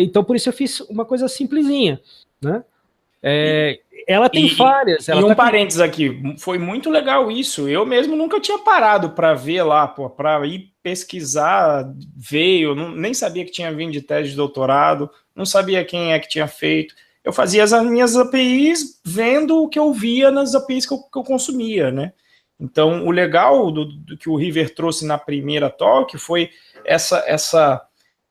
então por isso eu fiz uma coisa simplesinha, né? Ela tem falhas. E um parênteses aqui, foi muito legal isso. Eu mesmo nunca tinha parado para ver lá, para ir pesquisar, veio, nem sabia que tinha vindo de tese de doutorado, não sabia quem é que tinha feito. Eu fazia as minhas APIs vendo o que eu via nas APIs que eu consumia, né? Então, o legal do que o River trouxe na primeira talk foi essa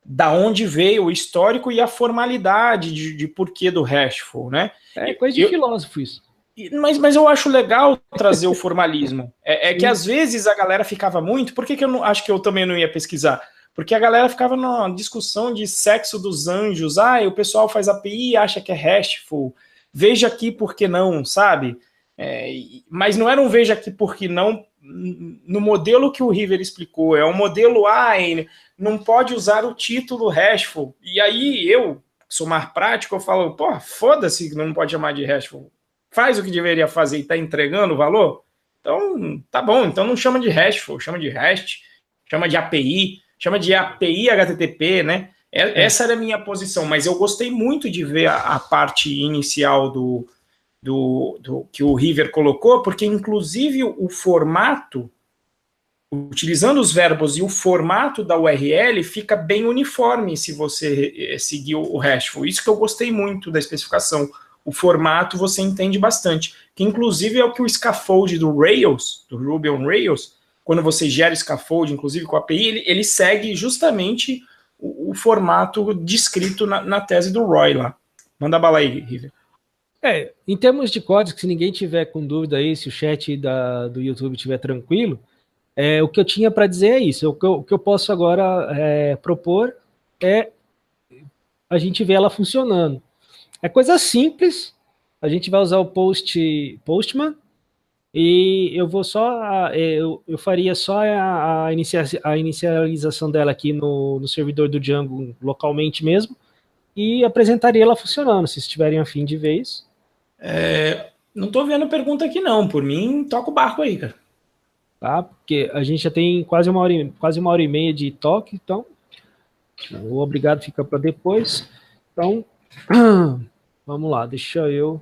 da onde veio o histórico e a formalidade de porquê do RESTful, né? É coisa de filósofo isso. Mas eu acho legal trazer o formalismo. Que às vezes a galera ficava muito... Por que eu não acho que eu também não ia pesquisar? Porque a galera ficava numa discussão de sexo dos anjos. O pessoal faz API e acha que é RESTful. Veja aqui por que não, sabe? Mas não era um veja aqui por que não no modelo que o River explicou. É um modelo, não pode usar o título RESTful. E aí eu, que sou mais prático, eu falo, foda-se que não pode chamar de RESTful. Faz o que deveria fazer e está entregando o valor? Então, tá bom. Então não chama de RESTful, chama de REST, chama de API, chama de API HTTP, né? Essa era a minha posição, mas eu gostei muito de ver a parte inicial do que o River colocou, porque inclusive o formato, utilizando os verbos e o formato da URL fica bem uniforme se você seguir o RESTful. Isso que eu gostei muito da especificação. O formato você entende bastante, que inclusive é o que o scaffold do Rails, do Ruby on Rails, quando você gera scaffold, inclusive com a API, ele segue justamente o formato descrito na tese do Roy lá. Manda bala aí, River. Em termos de código, se ninguém tiver com dúvida aí, se o chat do YouTube estiver tranquilo, o que eu tinha para dizer é isso. O que eu posso agora propor é a gente ver ela funcionando. É coisa simples, a gente vai usar o Postman e eu vou só, eu faria só a inicialização dela aqui no servidor do Django localmente mesmo e apresentaria ela funcionando, se estiverem a fim de ver isso. Não tô vendo pergunta aqui não, por mim toca o barco aí, cara. Tá, porque a gente já tem quase uma hora e meia de toque, então o obrigado fica para depois. Então, vamos lá, deixa eu...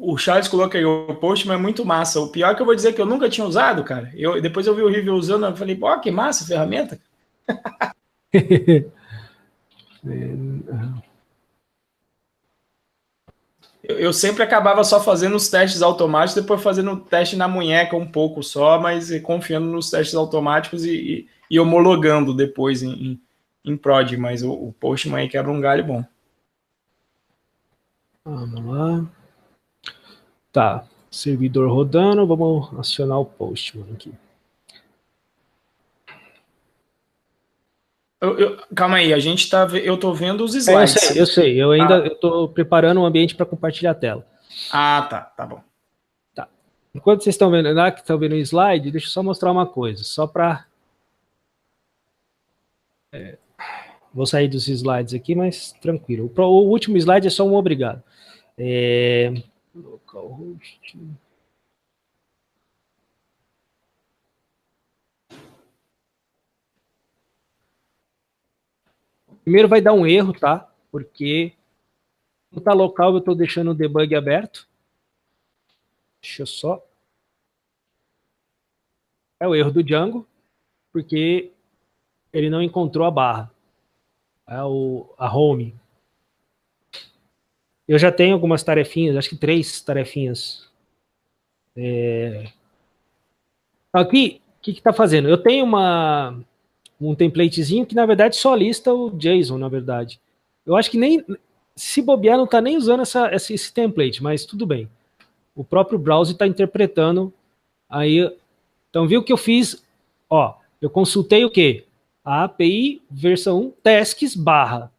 O Charles colocou aí, o Postman é muito massa. O pior é que eu vou dizer que eu nunca tinha usado, cara. Depois eu vi o River usando, eu falei, que massa a ferramenta. Eu sempre acabava só fazendo os testes automáticos, depois fazendo o teste na munheca um pouco só, mas confiando nos testes automáticos e homologando depois em prod. Mas o Postman aí quebra um galho bom. Vamos lá. Tá, servidor rodando, vamos acionar o Postman aqui. Calma aí, eu tô vendo os slides. Eu sei, eu tô preparando um ambiente para compartilhar a tela. Tá bom. Tá. Enquanto vocês estão vendo lá, que estão vendo o slide, deixa eu só mostrar uma coisa, só para... vou sair dos slides aqui, mas tranquilo. O último slide é só um obrigado. Localhost... Primeiro vai dar um erro, tá? Porque no tá local eu estou deixando o debug aberto. Deixa eu só... É o erro do Django, porque ele não encontrou a barra. A home. eu já tenho algumas tarefinhas, acho que 3 tarefinhas. Aqui, o que está fazendo? Eu tenho um templatezinho que, na verdade, só lista o JSON, na verdade. Eu acho que nem, se bobear, não está nem usando esse template, mas tudo bem. O próprio browser está interpretando. Aí, então, viu que eu fiz? Ó, eu consultei o quê? A API versão 1 tasks barra.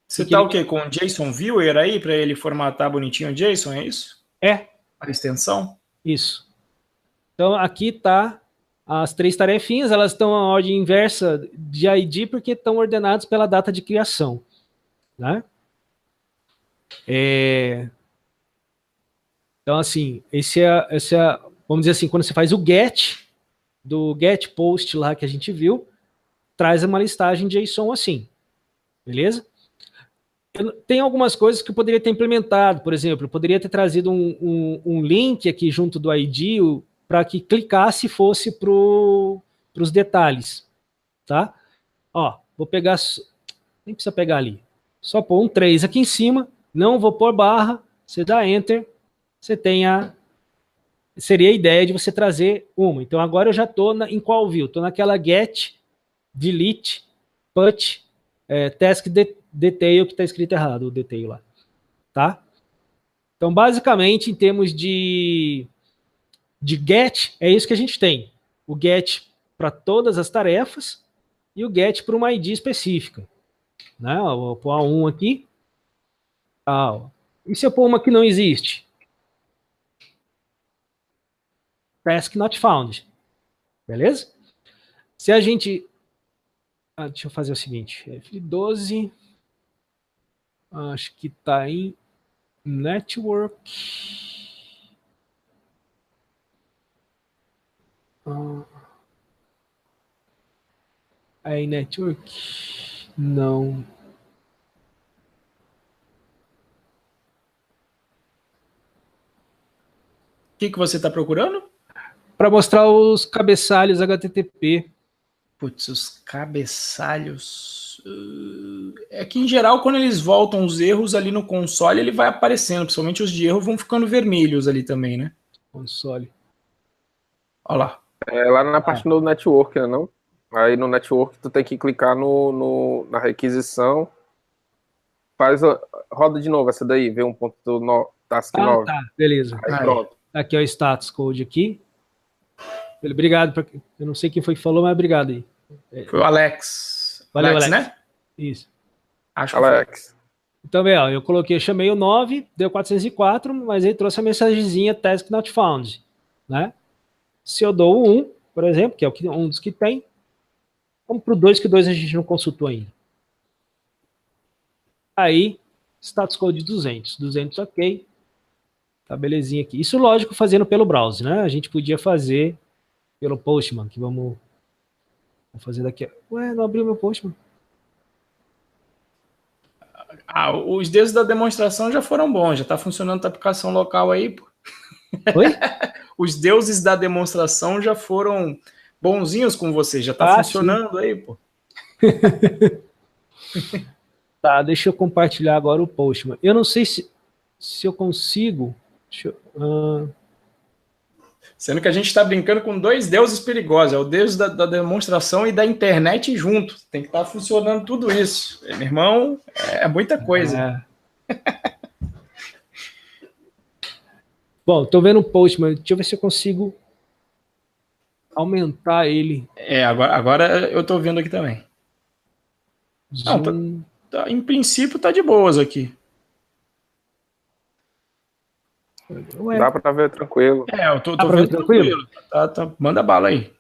Você tá o quê? Com o JSON Viewer aí, para ele formatar bonitinho o JSON, é isso? É. A extensão? Isso. Então, aqui tá as 3 tarefinhas, elas estão na ordem inversa de ID, porque estão ordenadas pela data de criação. Né? Então, assim, vamos dizer assim, quando você faz o get, do get post lá que a gente viu, traz uma listagem de JSON assim, beleza? Tem algumas coisas que eu poderia ter implementado, por exemplo, eu poderia ter trazido um link aqui junto do ID para que clicasse e fosse para os detalhes, tá? Ó, vou pegar, nem precisa pegar ali, só pôr um 3 aqui em cima, não vou pôr barra, você dá Enter, você tem seria a ideia de você trazer uma. Então agora eu já estou em qual view? Estou naquela get, delete, put, task detail, que está escrito errado, o detail lá. Tá? Então basicamente em termos de get, é isso que a gente tem. O get para todas as tarefas e o get para uma ID específica. Né? Eu vou pôr a 1 aqui. E se eu pôr uma que não existe? Task not found. Beleza? Se a gente... deixa eu fazer o seguinte. F12. Acho que está em network. Aí network. Não. O que você está procurando? Para mostrar os cabeçalhos HTTP. Putz, os cabeçalhos. É que em geral, quando eles voltam os erros ali no console, ele vai aparecendo. Principalmente os de erro vão ficando vermelhos ali também, né? Console. Olha lá. Lá na parte do network, né, não? Aí no network tu tem que clicar na requisição. Roda de novo essa daí, vê um ponto do task 9. Tá, beleza. Aí pronto. Aqui é o status code aqui. Obrigado. Eu não sei quem foi que falou, mas obrigado aí. Foi o Alex. Valeu, Alex, né? Isso. Acho Alex. Que então, bem, eu chamei o 9, deu 404, mas ele trouxe a mensagenzinha task not found. Né? Se eu dou o 1, por exemplo, que é um dos que tem, vamos para o 2, que o 2 a gente não consultou ainda. Aí, status code 200. 200, ok. Tá belezinha aqui. Isso, lógico, fazendo pelo browser, né? A gente podia fazer pelo Postman, que vamos fazer daqui. Ué, não abriu meu Postman. os deuses da demonstração já foram bons, já tá funcionando a aplicação local aí, pô. Oi? Os deuses da demonstração já foram bonzinhos com você, já tá funcionando sim. Aí, pô. Tá, deixa eu compartilhar agora o Postman. Eu não sei se eu consigo. Sendo que a gente está brincando com 2 deuses perigosos. É o deus da demonstração e da internet junto. Tem que estar funcionando tudo isso. Meu irmão, é muita coisa. Bom, tô vendo o Postman. Deixa eu ver se eu consigo aumentar ele. Agora eu tô vendo aqui também. Não, em princípio tá de boas aqui. Ué. Dá para ver tranquilo. Eu tô vendo tranquilo. Manda bala aí.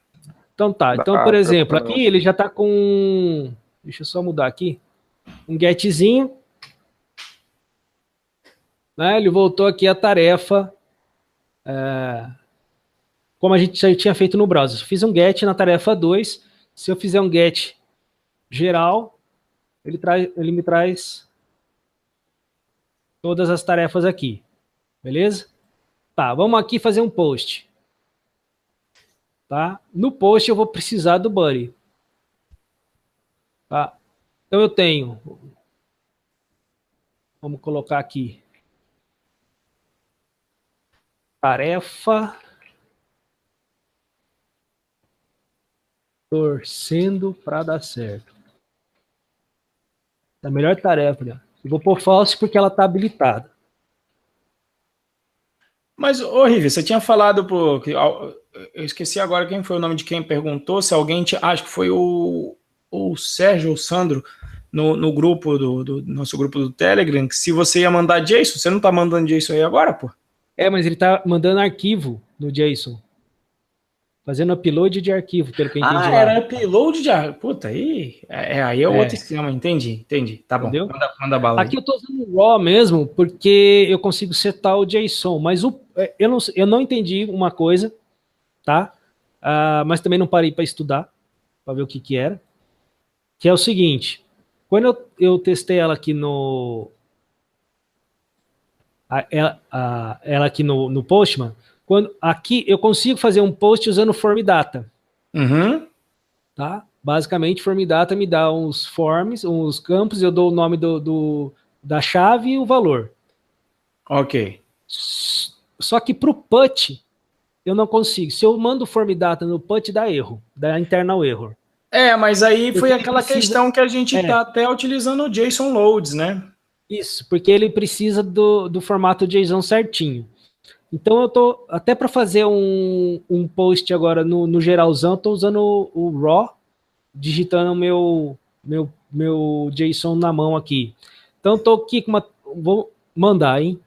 Então tá. Então, por exemplo, aqui ele já tá com... Deixa eu só mudar aqui. Um getzinho. Né? Ele voltou aqui a tarefa... como a gente já tinha feito no browser. Eu fiz um get na tarefa 2. Se eu fizer um get geral, ele me traz todas as tarefas aqui. Beleza? Tá, vamos aqui fazer um post. Tá? No post eu vou precisar do body. Tá? Então eu tenho Vamos colocar aqui. Tarefa. Torcendo para dar certo. É a melhor tarefa, né? Eu vou pôr false porque ela está habilitada. Mas, ô Rivi, você tinha falado eu esqueci agora quem foi o nome de quem perguntou, se alguém acho que foi o Sérgio ou o Sandro no grupo do nosso grupo do Telegram, que se você ia mandar JSON, você não tá mandando JSON aí agora, pô? Mas ele tá mandando arquivo no JSON. Fazendo upload de arquivo, pelo que eu entendi lá. Era upload de arquivo. Puta, aí é outro esquema, entendi. Tá bom, entendeu? manda bala aí. Aqui eu tô usando o RAW mesmo, porque eu consigo setar o JSON, mas eu não entendi uma coisa, tá? Mas também não parei para estudar, para ver o que era, que é o seguinte, quando eu testei ela aqui ela aqui no Postman, aqui eu consigo fazer um post usando form data. Uhum. Tá? Basicamente, form data me dá uns forms, uns campos, eu dou o nome da chave e o valor. Ok. Só que para o put, eu não consigo. Se eu mando form data no put, dá erro, dá internal error. Mas aí foi aquela questão que a gente está até utilizando o JSON loads, né? Isso, porque ele precisa do formato JSON certinho. Então eu tô, até para fazer um post agora no geralzão, eu tô usando o RAW, digitando o meu JSON na mão aqui. Então eu tô aqui com vou mandar, hein?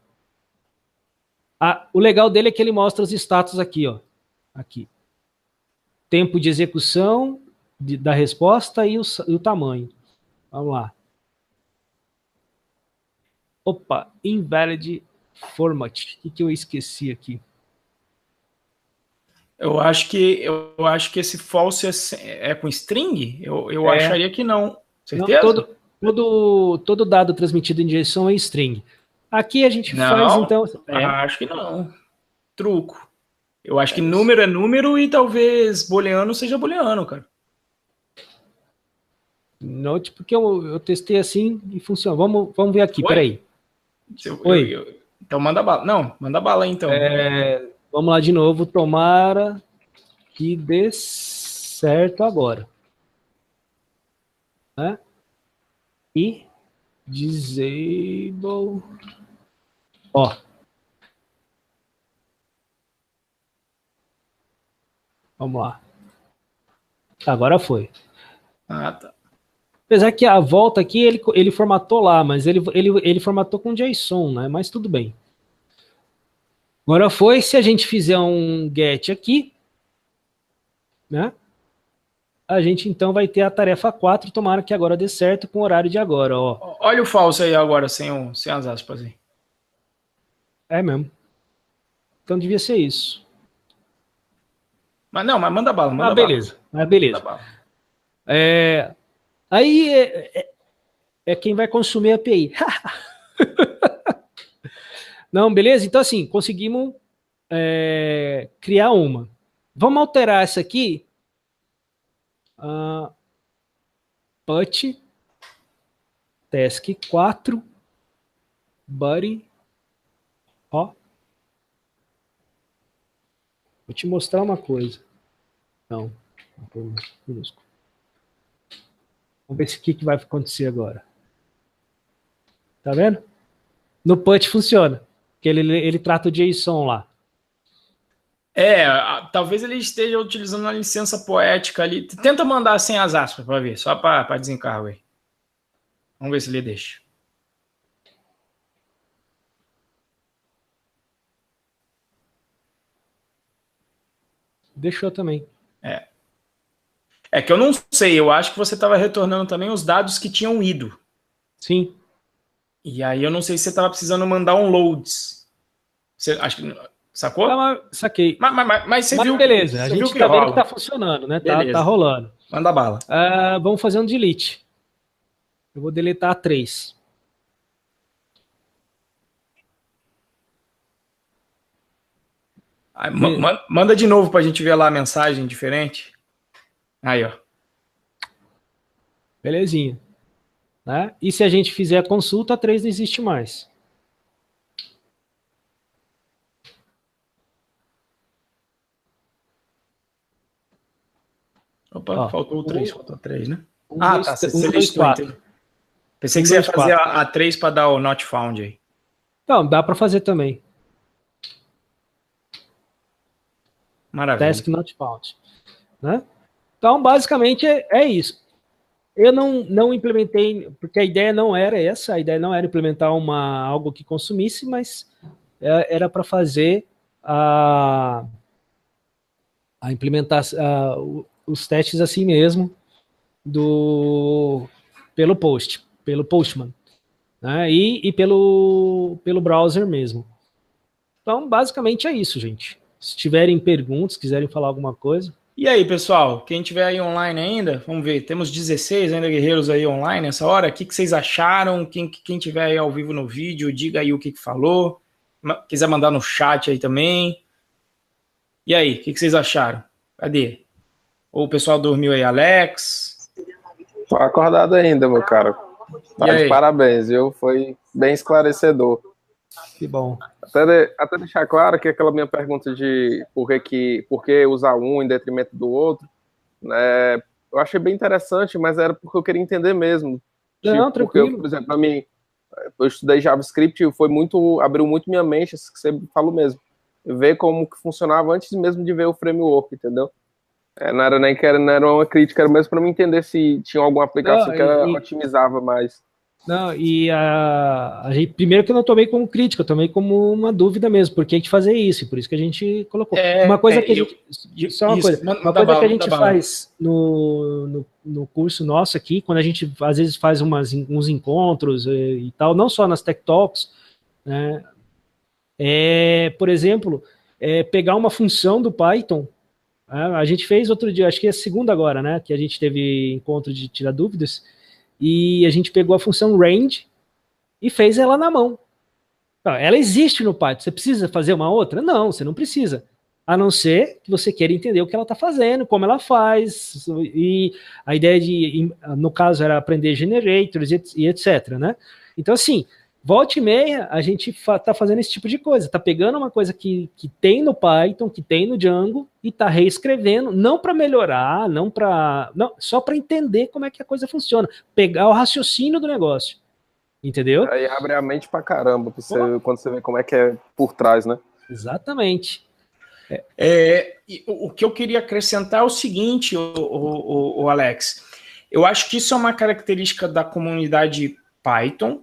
O legal dele é que ele mostra os status aqui, ó. Aqui. Tempo de execução da resposta e o tamanho. Vamos lá. Opa, invalid format. O que eu esqueci aqui? Eu acho que esse false é com string? Eu acharia que não. Certeza? Não, todo dado transmitido em JSON é string. Aqui a gente faz, então... Acho que não. Truco. Eu acho que número é número e talvez booleano seja booleano, cara. Note, porque eu testei assim e funciona. Vamos ver aqui, peraí. Oi. Então manda bala. Não, manda bala aí, então. Vamos lá de novo. Tomara que dê certo agora. E disable. Ó. Vamos lá. Agora foi. Tá. Apesar que a volta aqui ele formatou lá, mas ele formatou com JSON, né? Mas tudo bem. Agora foi, se a gente fizer um get aqui, né? A gente então vai ter a tarefa 4, tomara que agora dê certo com o horário de agora, ó. Olha o falso aí agora, sem as aspas aí. É mesmo. Então devia ser isso. Mas manda bala, beleza. Beleza. Manda bala. Aí é quem vai consumir a API. Não, beleza? Então, assim, conseguimos criar uma. Vamos alterar essa aqui. Put task 4 body. Ó. Vou te mostrar uma coisa. Não. Vamos ver se o que vai acontecer agora. Tá vendo? No put funciona. Porque ele trata o JSON lá. Talvez ele esteja utilizando a licença poética ali. Tenta mandar sem as aspas para ver, só para desencargo aí. Vamos ver se ele deixa. Deixou também. É que eu não sei, eu acho que você estava retornando também os dados que tinham ido. Sim. E aí eu não sei se você estava precisando mandar um loads. Acho que... Sacou? Saquei. Mas você viu. Beleza, a gente tá vendo que tá funcionando, né? Tá rolando. Manda bala. Vamos fazer um delete. Eu vou deletar 3. Manda de novo pra gente ver lá a mensagem diferente. Aí, ó. Belezinha. né? E se a gente fizer a consulta, a 3 não existe mais. Opa, faltou o 3, faltou 3, né? Você listou, entendi. Pensei que você ia fazer a 3 para dar o not found aí. Não, dá para fazer também. Maravilha. Task not found, né? Então, basicamente, é isso. Eu não implementei, porque a ideia não era essa, a ideia não era implementar algo que consumisse, mas era para fazer a implementar os testes assim mesmo, pelo Postman, né? E pelo browser mesmo. Então, basicamente é isso, gente. Se tiverem perguntas, quiserem falar alguma coisa. E aí, pessoal, quem tiver aí online ainda, vamos ver, temos 16 ainda guerreiros aí online nessa hora. O que vocês acharam? Quem tiver aí ao vivo no vídeo, diga aí o que falou. Quiser mandar no chat aí também. E aí, o que vocês acharam? Cadê? Ou o pessoal dormiu aí, Alex? Tô acordado ainda, meu cara. Tá de parabéns, viu? Foi bem esclarecedor. Que bom. Até deixar claro que aquela minha pergunta de por que usar um em detrimento do outro, né, eu achei bem interessante, mas era porque eu queria entender mesmo. Não, tranquilo. Porque, por exemplo, para mim, eu estudei JavaScript e abriu muito minha mente, isso que você falou mesmo. Ver como que funcionava antes mesmo de ver o framework, entendeu? Não era uma crítica, era mesmo para mim entender se tinha alguma aplicação que otimizava mais. Não, e a gente, primeiro que eu não tomei como crítica, eu tomei como uma dúvida mesmo, por que a gente fazer isso, por isso que a gente colocou. Uma coisa que a gente faz no curso nosso aqui, quando a gente às vezes faz uns encontros e tal, não só nas Tech Talks, né, por exemplo, pegar uma função do Python. A gente fez outro dia, acho que é segunda agora, né, que a gente teve encontro de tirar dúvidas, e a gente pegou a função range e fez ela na mão. Ela existe no Python. Você precisa fazer uma outra? Não, você não precisa. A não ser que você queira entender o que ela está fazendo, como ela faz. E a ideia no caso, era aprender generators e etc, né? Então, assim, volta e meia, a gente está fazendo esse tipo de coisa. Está pegando uma coisa que tem no Python, que tem no Django, e está reescrevendo, não para melhorar, só para entender como é que a coisa funciona. Pegar o raciocínio do negócio. Entendeu? Aí abre a mente pra caramba, quando você vê como é que é por trás, né? Exatamente. O que eu queria acrescentar é o seguinte, o Alex. Eu acho que isso é uma característica da comunidade Python,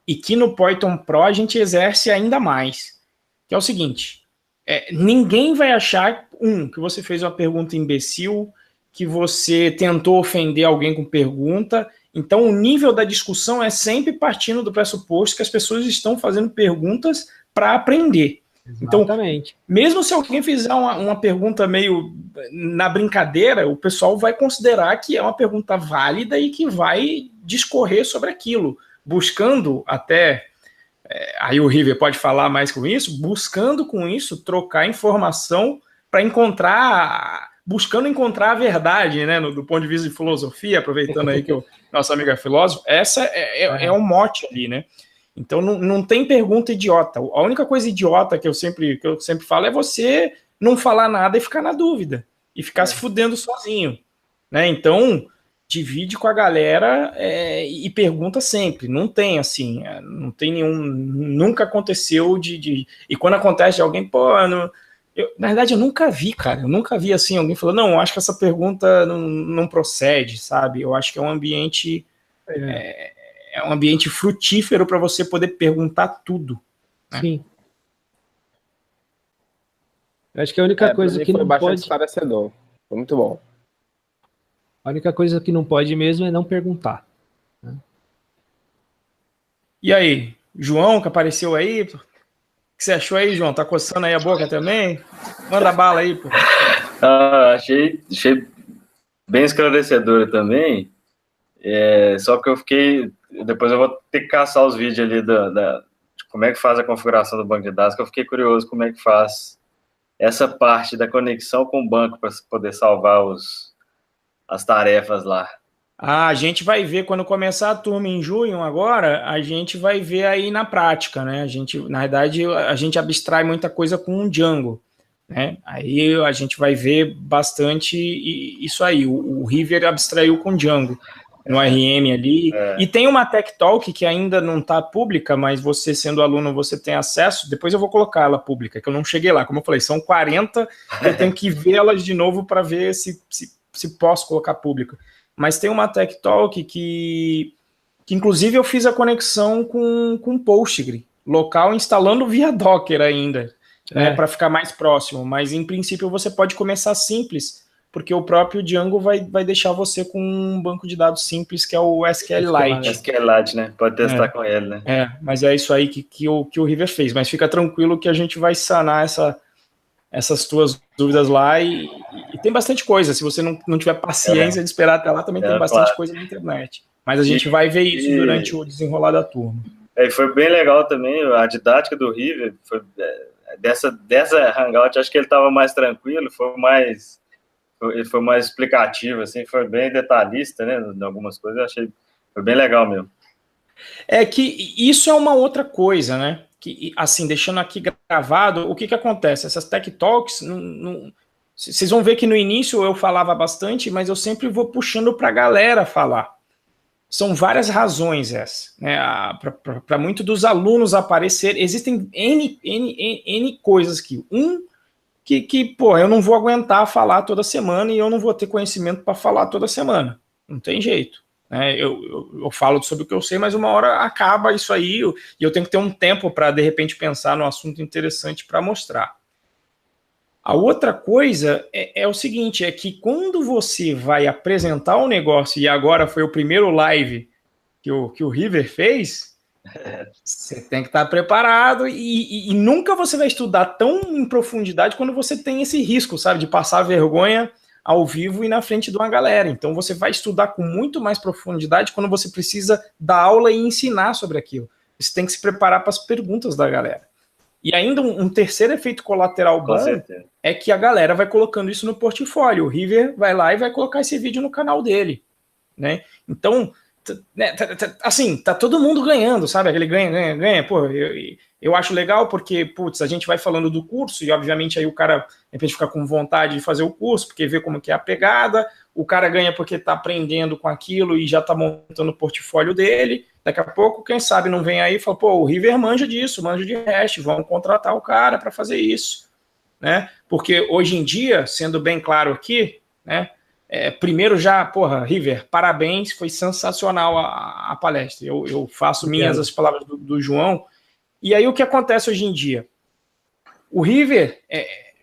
e que no Python Pro a gente exerce ainda mais, que é o seguinte, ninguém vai achar, que você fez uma pergunta imbecil, que você tentou ofender alguém com pergunta. Então o nível da discussão é sempre partindo do pressuposto que as pessoas estão fazendo perguntas para aprender. Exatamente. Então, mesmo se alguém fizer uma pergunta meio na brincadeira, o pessoal vai considerar que é uma pergunta válida e que vai discorrer sobre aquilo, buscando até, aí o River pode falar mais com isso, buscando com isso trocar informação para buscando encontrar a verdade, né, do ponto de vista de filosofia, aproveitando aí que o nosso amigo é filósofo, essa é um mote ali, né? Então não tem pergunta idiota. A única coisa idiota que eu sempre falo é você não falar nada e ficar na dúvida, e ficar se fudendo sozinho, né? Então divide com a galera e pergunta sempre. Não tem assim, não tem nunca aconteceu e quando acontece de alguém, na verdade eu nunca vi, cara, assim alguém falando, não, acho que essa pergunta não procede, sabe? Eu acho que é um ambiente um ambiente frutífero para você poder perguntar tudo, né? Sim. Eu acho que a única coisa que não pode... esclarecedor. Foi muito bom. A única coisa que não pode mesmo é não perguntar, né? E aí, João, que apareceu aí, o que você achou aí, João? Tá coçando aí a boca também? Manda bala aí, pô. Achei bem esclarecedora também. Só que eu fiquei... Depois eu vou ter que caçar os vídeos ali de como é que faz a configuração do banco de dados, que eu fiquei curioso como é que faz essa parte da conexão com o banco para poder salvar as tarefas lá. A gente vai ver quando começar a turma em junho agora, a gente vai ver aí na prática, né? Na verdade, a gente abstrai muita coisa com o Django, né? Aí a gente vai ver bastante isso aí. O River abstraiu com o Django no RM ali. E tem uma Tech Talk que ainda não está pública, mas você sendo aluno, você tem acesso. Depois eu vou colocar ela pública, que eu não cheguei lá. Como eu falei, são 40, eu tenho que vê-las de novo para ver se posso colocar pública. Mas tem uma Tech Talk que inclusive eu fiz a conexão com Postgre, local, instalando via Docker ainda, né, para ficar mais próximo. Mas em princípio você pode começar simples, porque o próprio Django vai deixar você com um banco de dados simples, que é o SQLite. SQLite, né? Pode testar com ele, né? Mas é isso aí que o River fez. Mas fica tranquilo que a gente vai sanar essas tuas dúvidas lá e tem bastante coisa. Se você não tiver paciência de esperar até lá, também tem bastante coisa na internet. Mas a gente vai ver isso durante o desenrolar da turma. Foi bem legal também a didática do River. Dessa Hangout, acho que ele estava mais tranquilo, foi mais explicativo, assim, foi bem detalhista, né, em algumas coisas. Eu achei foi bem legal mesmo. É que isso é uma outra coisa, né? Que, assim, deixando aqui gravado, o que acontece? Essas Tech Talks, vocês vão ver que no início eu falava bastante, mas eu sempre vou puxando para a galera falar. São várias razões essas, né? Para muitos dos alunos aparecer, existem N coisas aqui. Pô, eu não vou aguentar falar toda semana e eu não vou ter conhecimento para falar toda semana. Não tem jeito. Eu falo sobre o que eu sei, mas uma hora acaba isso aí e eu tenho que ter um tempo para, de repente, pensar num assunto interessante para mostrar. A outra coisa é o seguinte, é que quando você vai apresentar o negócio, e agora foi o primeiro live que o River fez, você tem que estar preparado e nunca você vai estudar tão em profundidade quando você tem esse risco, sabe, de passar vergonha ao vivo e na frente de uma galera. Então você vai estudar com muito mais profundidade quando você precisa dar aula e ensinar sobre aquilo. Você tem que se preparar para as perguntas da galera. E ainda um terceiro efeito colateral bom é que a galera vai colocando isso no portfólio. O River vai lá e vai colocar esse vídeo no canal dele, né? Então, assim, tá todo mundo ganhando, sabe? Aquele ganha. Pô, eu acho legal porque, putz, a gente vai falando do curso e, obviamente, aí o cara, de repente, fica com vontade de fazer o curso, porque vê como que é a pegada. O cara ganha porque tá aprendendo com aquilo e já tá montando o portfólio dele. Daqui a pouco, quem sabe, não vem aí e fala, pô, o River manja disso, manja de hash, vamos contratar o cara para fazer isso, né? Porque hoje em dia, sendo bem claro aqui, né? Primeiro já, porra, River, parabéns, foi sensacional a palestra. Eu faço minhas as palavras do João. E aí o que acontece hoje em dia? O River,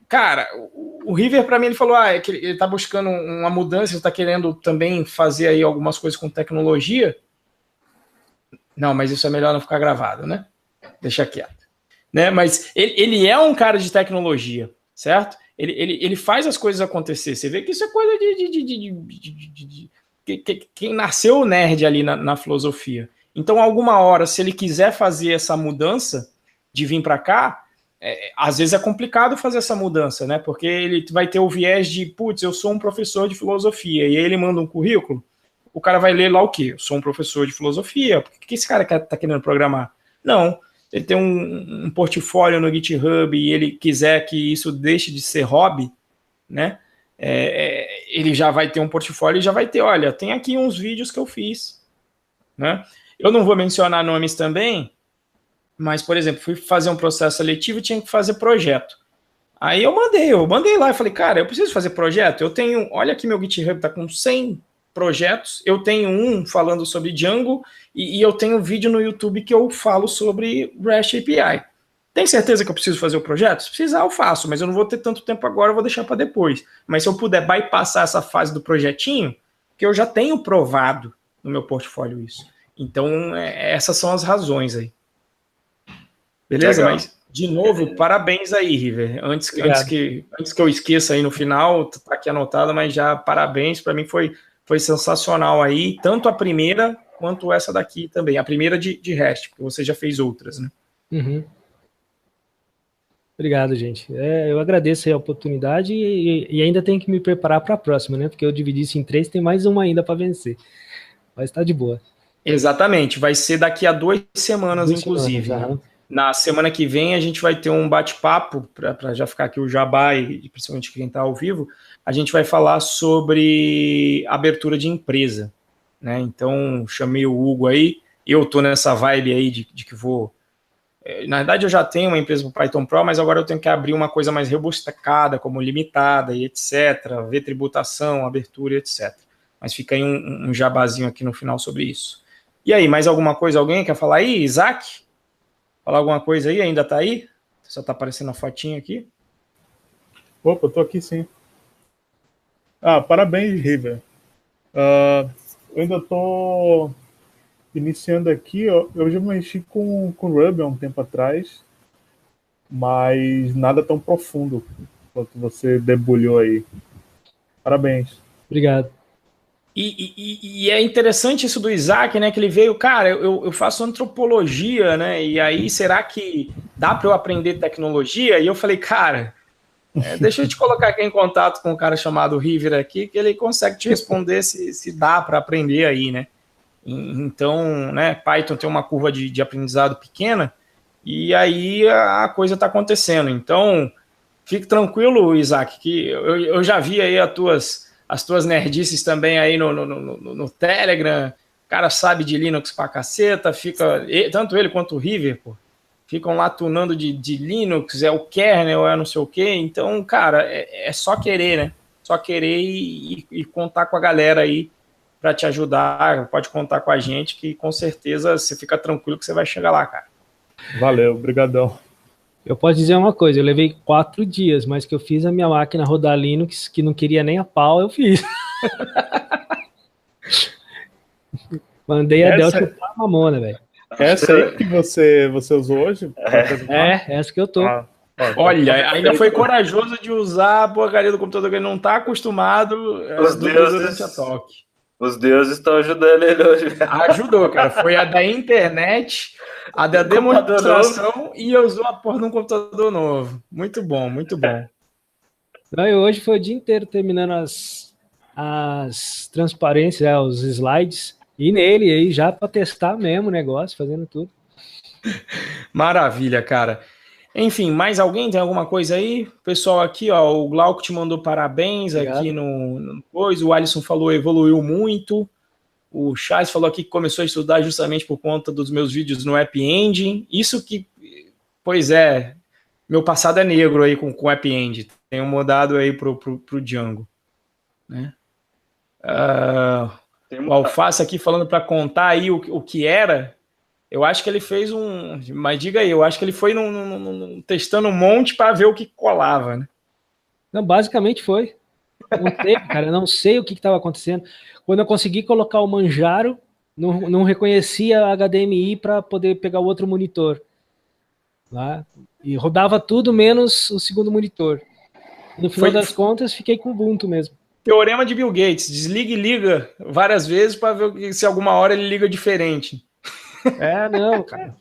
cara, o River para mim ele falou, que ele tá buscando uma mudança, ele tá querendo também fazer aí algumas coisas com tecnologia. Não, mas isso é melhor não ficar gravado, né? Deixa quieto. Né? Mas ele é um cara de tecnologia, certo? Ele faz as coisas acontecer. Você vê que isso é coisa de quem nasceu nerd ali na filosofia. Então, alguma hora, se ele quiser fazer essa mudança de vir para cá, às vezes é complicado fazer essa mudança, né? Porque ele vai ter o viés de, putz, eu sou um professor de filosofia, e aí ele manda um currículo, o cara vai ler lá o quê? Eu sou um professor de filosofia, por que esse cara tá querendo programar? Não, ele tem um portfólio no GitHub e ele quiser que isso deixe de ser hobby, né? Ele já vai ter um portfólio e já vai ter, olha, tem aqui uns vídeos que eu fiz, né? Eu não vou mencionar nomes também, mas, por exemplo, fui fazer um processo seletivo e tinha que fazer projeto. Aí eu mandei lá e falei, cara, eu preciso fazer projeto, eu tenho, olha aqui meu GitHub tá com 100 projetos, eu tenho um falando sobre Django e eu tenho um vídeo no YouTube que eu falo sobre REST API. Tem certeza que eu preciso fazer o projeto? Se precisar, eu faço, mas eu não vou ter tanto tempo agora, eu vou deixar para depois. Mas se eu puder bypassar essa fase do projetinho, que eu já tenho provado no meu portfólio isso. Então, essas são as razões aí. Beleza? Legal. Mas, de novo, parabéns aí, River. Antes que eu esqueça aí no final, tá aqui anotado, mas já parabéns, para mim foi sensacional aí, tanto a primeira quanto essa daqui também. A primeira de REST, porque você já fez outras, né? Uhum. Obrigado, gente. Eu agradeço aí a oportunidade e ainda tenho que me preparar para a próxima, né? Porque eu dividi isso em 3, tem mais uma ainda para vencer. mas tá de boa. Exatamente, vai ser daqui a 2 semanas, inclusive. Na semana que vem a gente vai ter um bate-papo, para já ficar aqui o jabá e principalmente quem está ao vivo, a gente vai falar sobre abertura de empresa, né? Então, chamei o Hugo aí, eu tô nessa vibe aí de que vou... Na verdade, eu já tenho uma empresa para Python Pro, mas agora eu tenho que abrir uma coisa mais rebuscada, como limitada e etc., ver tributação, abertura e etc. Mas fica aí um jabazinho aqui no final sobre isso. E aí, mais alguma coisa? Alguém quer falar aí? Isaac? Falar alguma coisa aí? Ainda tá aí? Só tá aparecendo a fotinha aqui. Opa, eu tô aqui sim. Parabéns, River. Eu ainda tô iniciando aqui. Eu já mexi com Ruby há um tempo atrás, mas nada tão profundo quanto você debulhou aí. Parabéns. Obrigado. E é interessante isso do Isaac, né? Que ele veio, cara, eu faço antropologia, né? E aí, será que dá para eu aprender tecnologia? E eu falei, cara, deixa eu te colocar aqui em contato com um cara chamado River aqui, que ele consegue te responder se dá para aprender aí, né? Então, né, Python tem uma curva de aprendizado pequena, e aí a coisa está acontecendo. Então, fique tranquilo, Isaac, que eu já vi aí as tuas nerdices também aí no Telegram. O cara sabe de Linux pra caceta, tanto ele quanto o River, pô, ficam lá tunando de Linux, é o kernel, é não sei o quê. Então, cara, é só querer, né? Só querer e contar com a galera aí para te ajudar. Pode contar com a gente, que com certeza você fica tranquilo que você vai chegar lá, cara. Valeu, brigadão. Eu posso dizer uma coisa, eu levei 4 dias, mas que eu fiz a minha máquina rodar Linux, que não queria nem a pau, eu fiz. Mandei a Dell chupar a mamona, velho. Essa aí que você usou hoje? Essa que eu tô. Olha, ainda foi corajoso de usar a porcaria do computador que ele não tá acostumado durante a talk. Os deuses estão ajudando ele hoje. Ajudou, cara. Foi a da internet, a da demonstração e usou a porra de um computador novo. Muito bom, muito bom. Não, e hoje foi o dia inteiro terminando as transparências, os slides, e nele aí já para testar mesmo o negócio, fazendo tudo. Maravilha, cara. Enfim, mais alguém tem alguma coisa aí? Pessoal aqui, ó, o Glauco te mandou parabéns. Obrigado. Aqui no coisa. O Alisson falou evoluiu muito. O Charles falou aqui que começou a estudar justamente por conta dos meus vídeos no App Engine. Isso que, pois é, meu passado é negro aí com o App Engine. Tenho mudado aí pro Django, né? O Alface aqui falando para contar aí o que era. Eu acho que ele fez mas diga aí, eu acho que ele foi testando um monte para ver o que colava, né? Não, basicamente foi. Não sei, cara, não sei o que estava acontecendo. Quando eu consegui colocar o Manjaro, não reconhecia HDMI para poder pegar o outro monitor. Tá? E rodava tudo menos o segundo monitor. No final das contas, fiquei com o Ubuntu mesmo. Teorema de Bill Gates, desliga e liga várias vezes para ver se alguma hora ele liga diferente. Não, cara,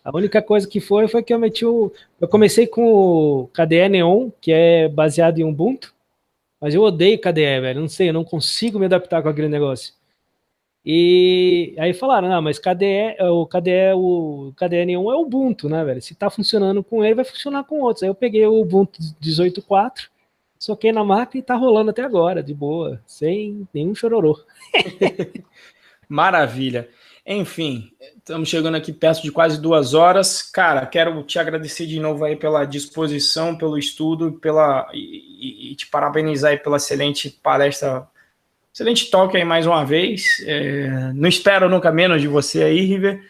a única coisa que foi que eu meti eu comecei com o KDE Neon, que é baseado em Ubuntu, mas eu odeio KDE, velho, não sei, eu não consigo me adaptar com aquele negócio. E aí falaram, não, mas o KDE Neon é Ubuntu, né, velho, se tá funcionando com ele, vai funcionar com outros. Aí eu peguei o Ubuntu 18.4, soquei na máquina e tá rolando até agora, de boa, sem nenhum chororô. Maravilha. Enfim, estamos chegando aqui perto de quase 2 horas. Cara, quero te agradecer de novo aí pela disposição, pelo estudo, e te parabenizar aí pela excelente palestra, excelente talk aí mais uma vez. Não espero nunca menos de você aí, River.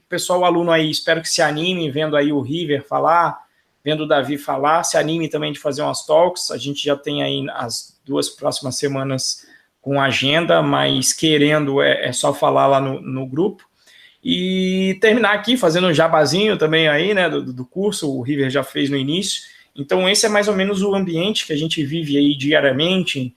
Pessoal aluno aí, espero que se anime vendo aí o River falar, vendo o Davi falar, se anime também de fazer umas talks. A gente já tem aí as 2 próximas semanas com agenda, mas querendo é só falar lá no grupo. E terminar aqui fazendo um jabazinho também aí, né, do curso, o River já fez no início. Então esse é mais ou menos o ambiente que a gente vive aí diariamente,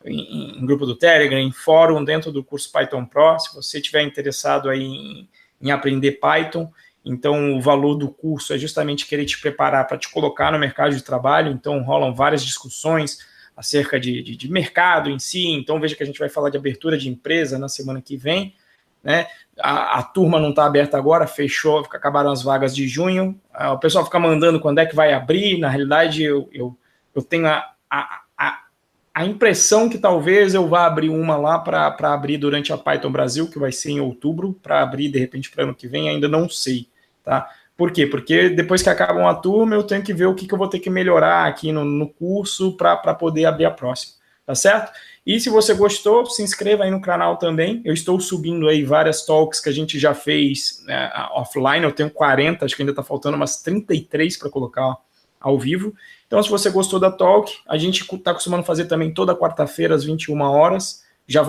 em grupo do Telegram, em fórum, dentro do curso Python Pro. Se você estiver interessado aí em aprender Python, então o valor do curso é justamente querer te preparar para te colocar no mercado de trabalho. Então rolam várias discussões, acerca de mercado em si. Então veja que a gente vai falar de abertura de empresa na semana que vem, né? A turma não está aberta agora, fechou, acabaram as vagas de junho. O pessoal fica mandando quando é que vai abrir. Na realidade, eu tenho a impressão que talvez eu vá abrir uma lá para abrir durante a Python Brasil, que vai ser em outubro, para abrir de repente para ano que vem, ainda não sei, tá? Por quê? Porque depois que acaba a turma, eu tenho que ver o que eu vou ter que melhorar aqui no curso para poder abrir a próxima, tá certo? E se você gostou, se inscreva aí no canal também. Eu estou subindo aí várias talks que a gente já fez, né, offline. Eu tenho 40, acho que ainda está faltando umas 33 para colocar ao vivo. Então, se você gostou da talk, a gente está acostumando fazer também toda quarta-feira às 21 horas. Já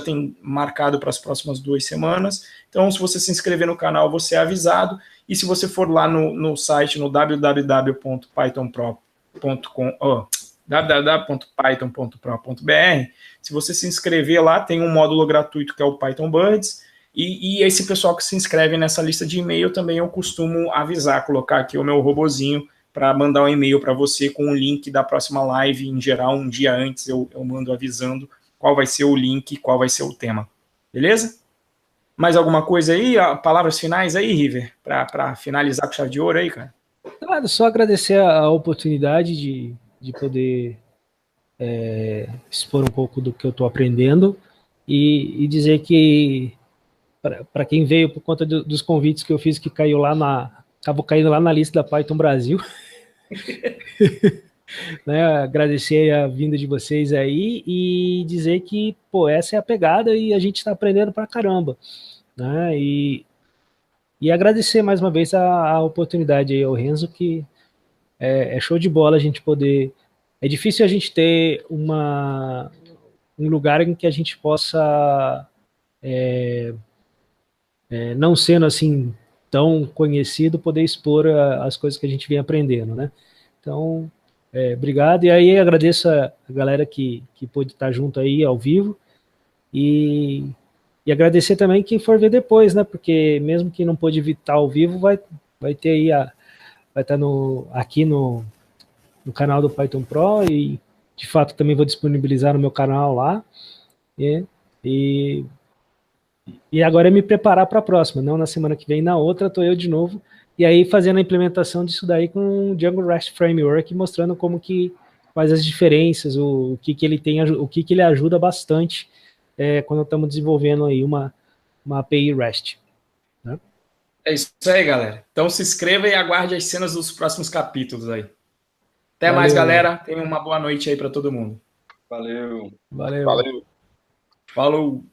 tem marcado para as próximas 2 semanas. Então, se você se inscrever no canal, você é avisado. E se você for lá no site, no www.python.pro.br, se você se inscrever lá, tem um módulo gratuito que é o Python Birds, e esse pessoal que se inscreve nessa lista de e-mail também eu costumo avisar, colocar aqui o meu robozinho para mandar um e-mail para você com o link da próxima live. Em geral, um dia antes eu mando avisando qual vai ser o link, qual vai ser o tema. Beleza? Mais alguma coisa aí? Palavras finais aí, River? Para finalizar com chave de ouro aí, cara? Claro, só agradecer a oportunidade de poder expor um pouco do que eu estou aprendendo e dizer que para quem veio por conta dos convites que eu fiz, que acabou caindo lá na lista da Python Brasil, né, agradecer a vinda de vocês aí e dizer que, pô, essa é a pegada e a gente está aprendendo pra caramba, né, e agradecer mais uma vez a oportunidade aí ao Renzo, que é show de bola a gente poder. É difícil a gente ter um lugar em que a gente possa, não sendo assim tão conhecido, poder expor as coisas que a gente vem aprendendo, né? Então, obrigado. E aí agradeço a galera que pôde estar junto aí ao vivo e agradecer também quem for ver depois, né? Porque mesmo que não pôde estar ao vivo, vai ter aí vai estar aqui no canal do Python Pro e de fato também vou disponibilizar no meu canal lá. E agora é me preparar para a próxima, não na semana que vem, na outra estou eu de novo, e aí fazendo a implementação disso daí com o Django REST Framework, mostrando quais as diferenças, o que ele tem, o que ele ajuda bastante quando estamos desenvolvendo aí uma API REST. Né? É isso aí, galera. Então se inscreva e aguarde as cenas dos próximos capítulos aí. Até mais, galera. Tenha uma boa noite aí para todo mundo. Valeu. Valeu. Falou.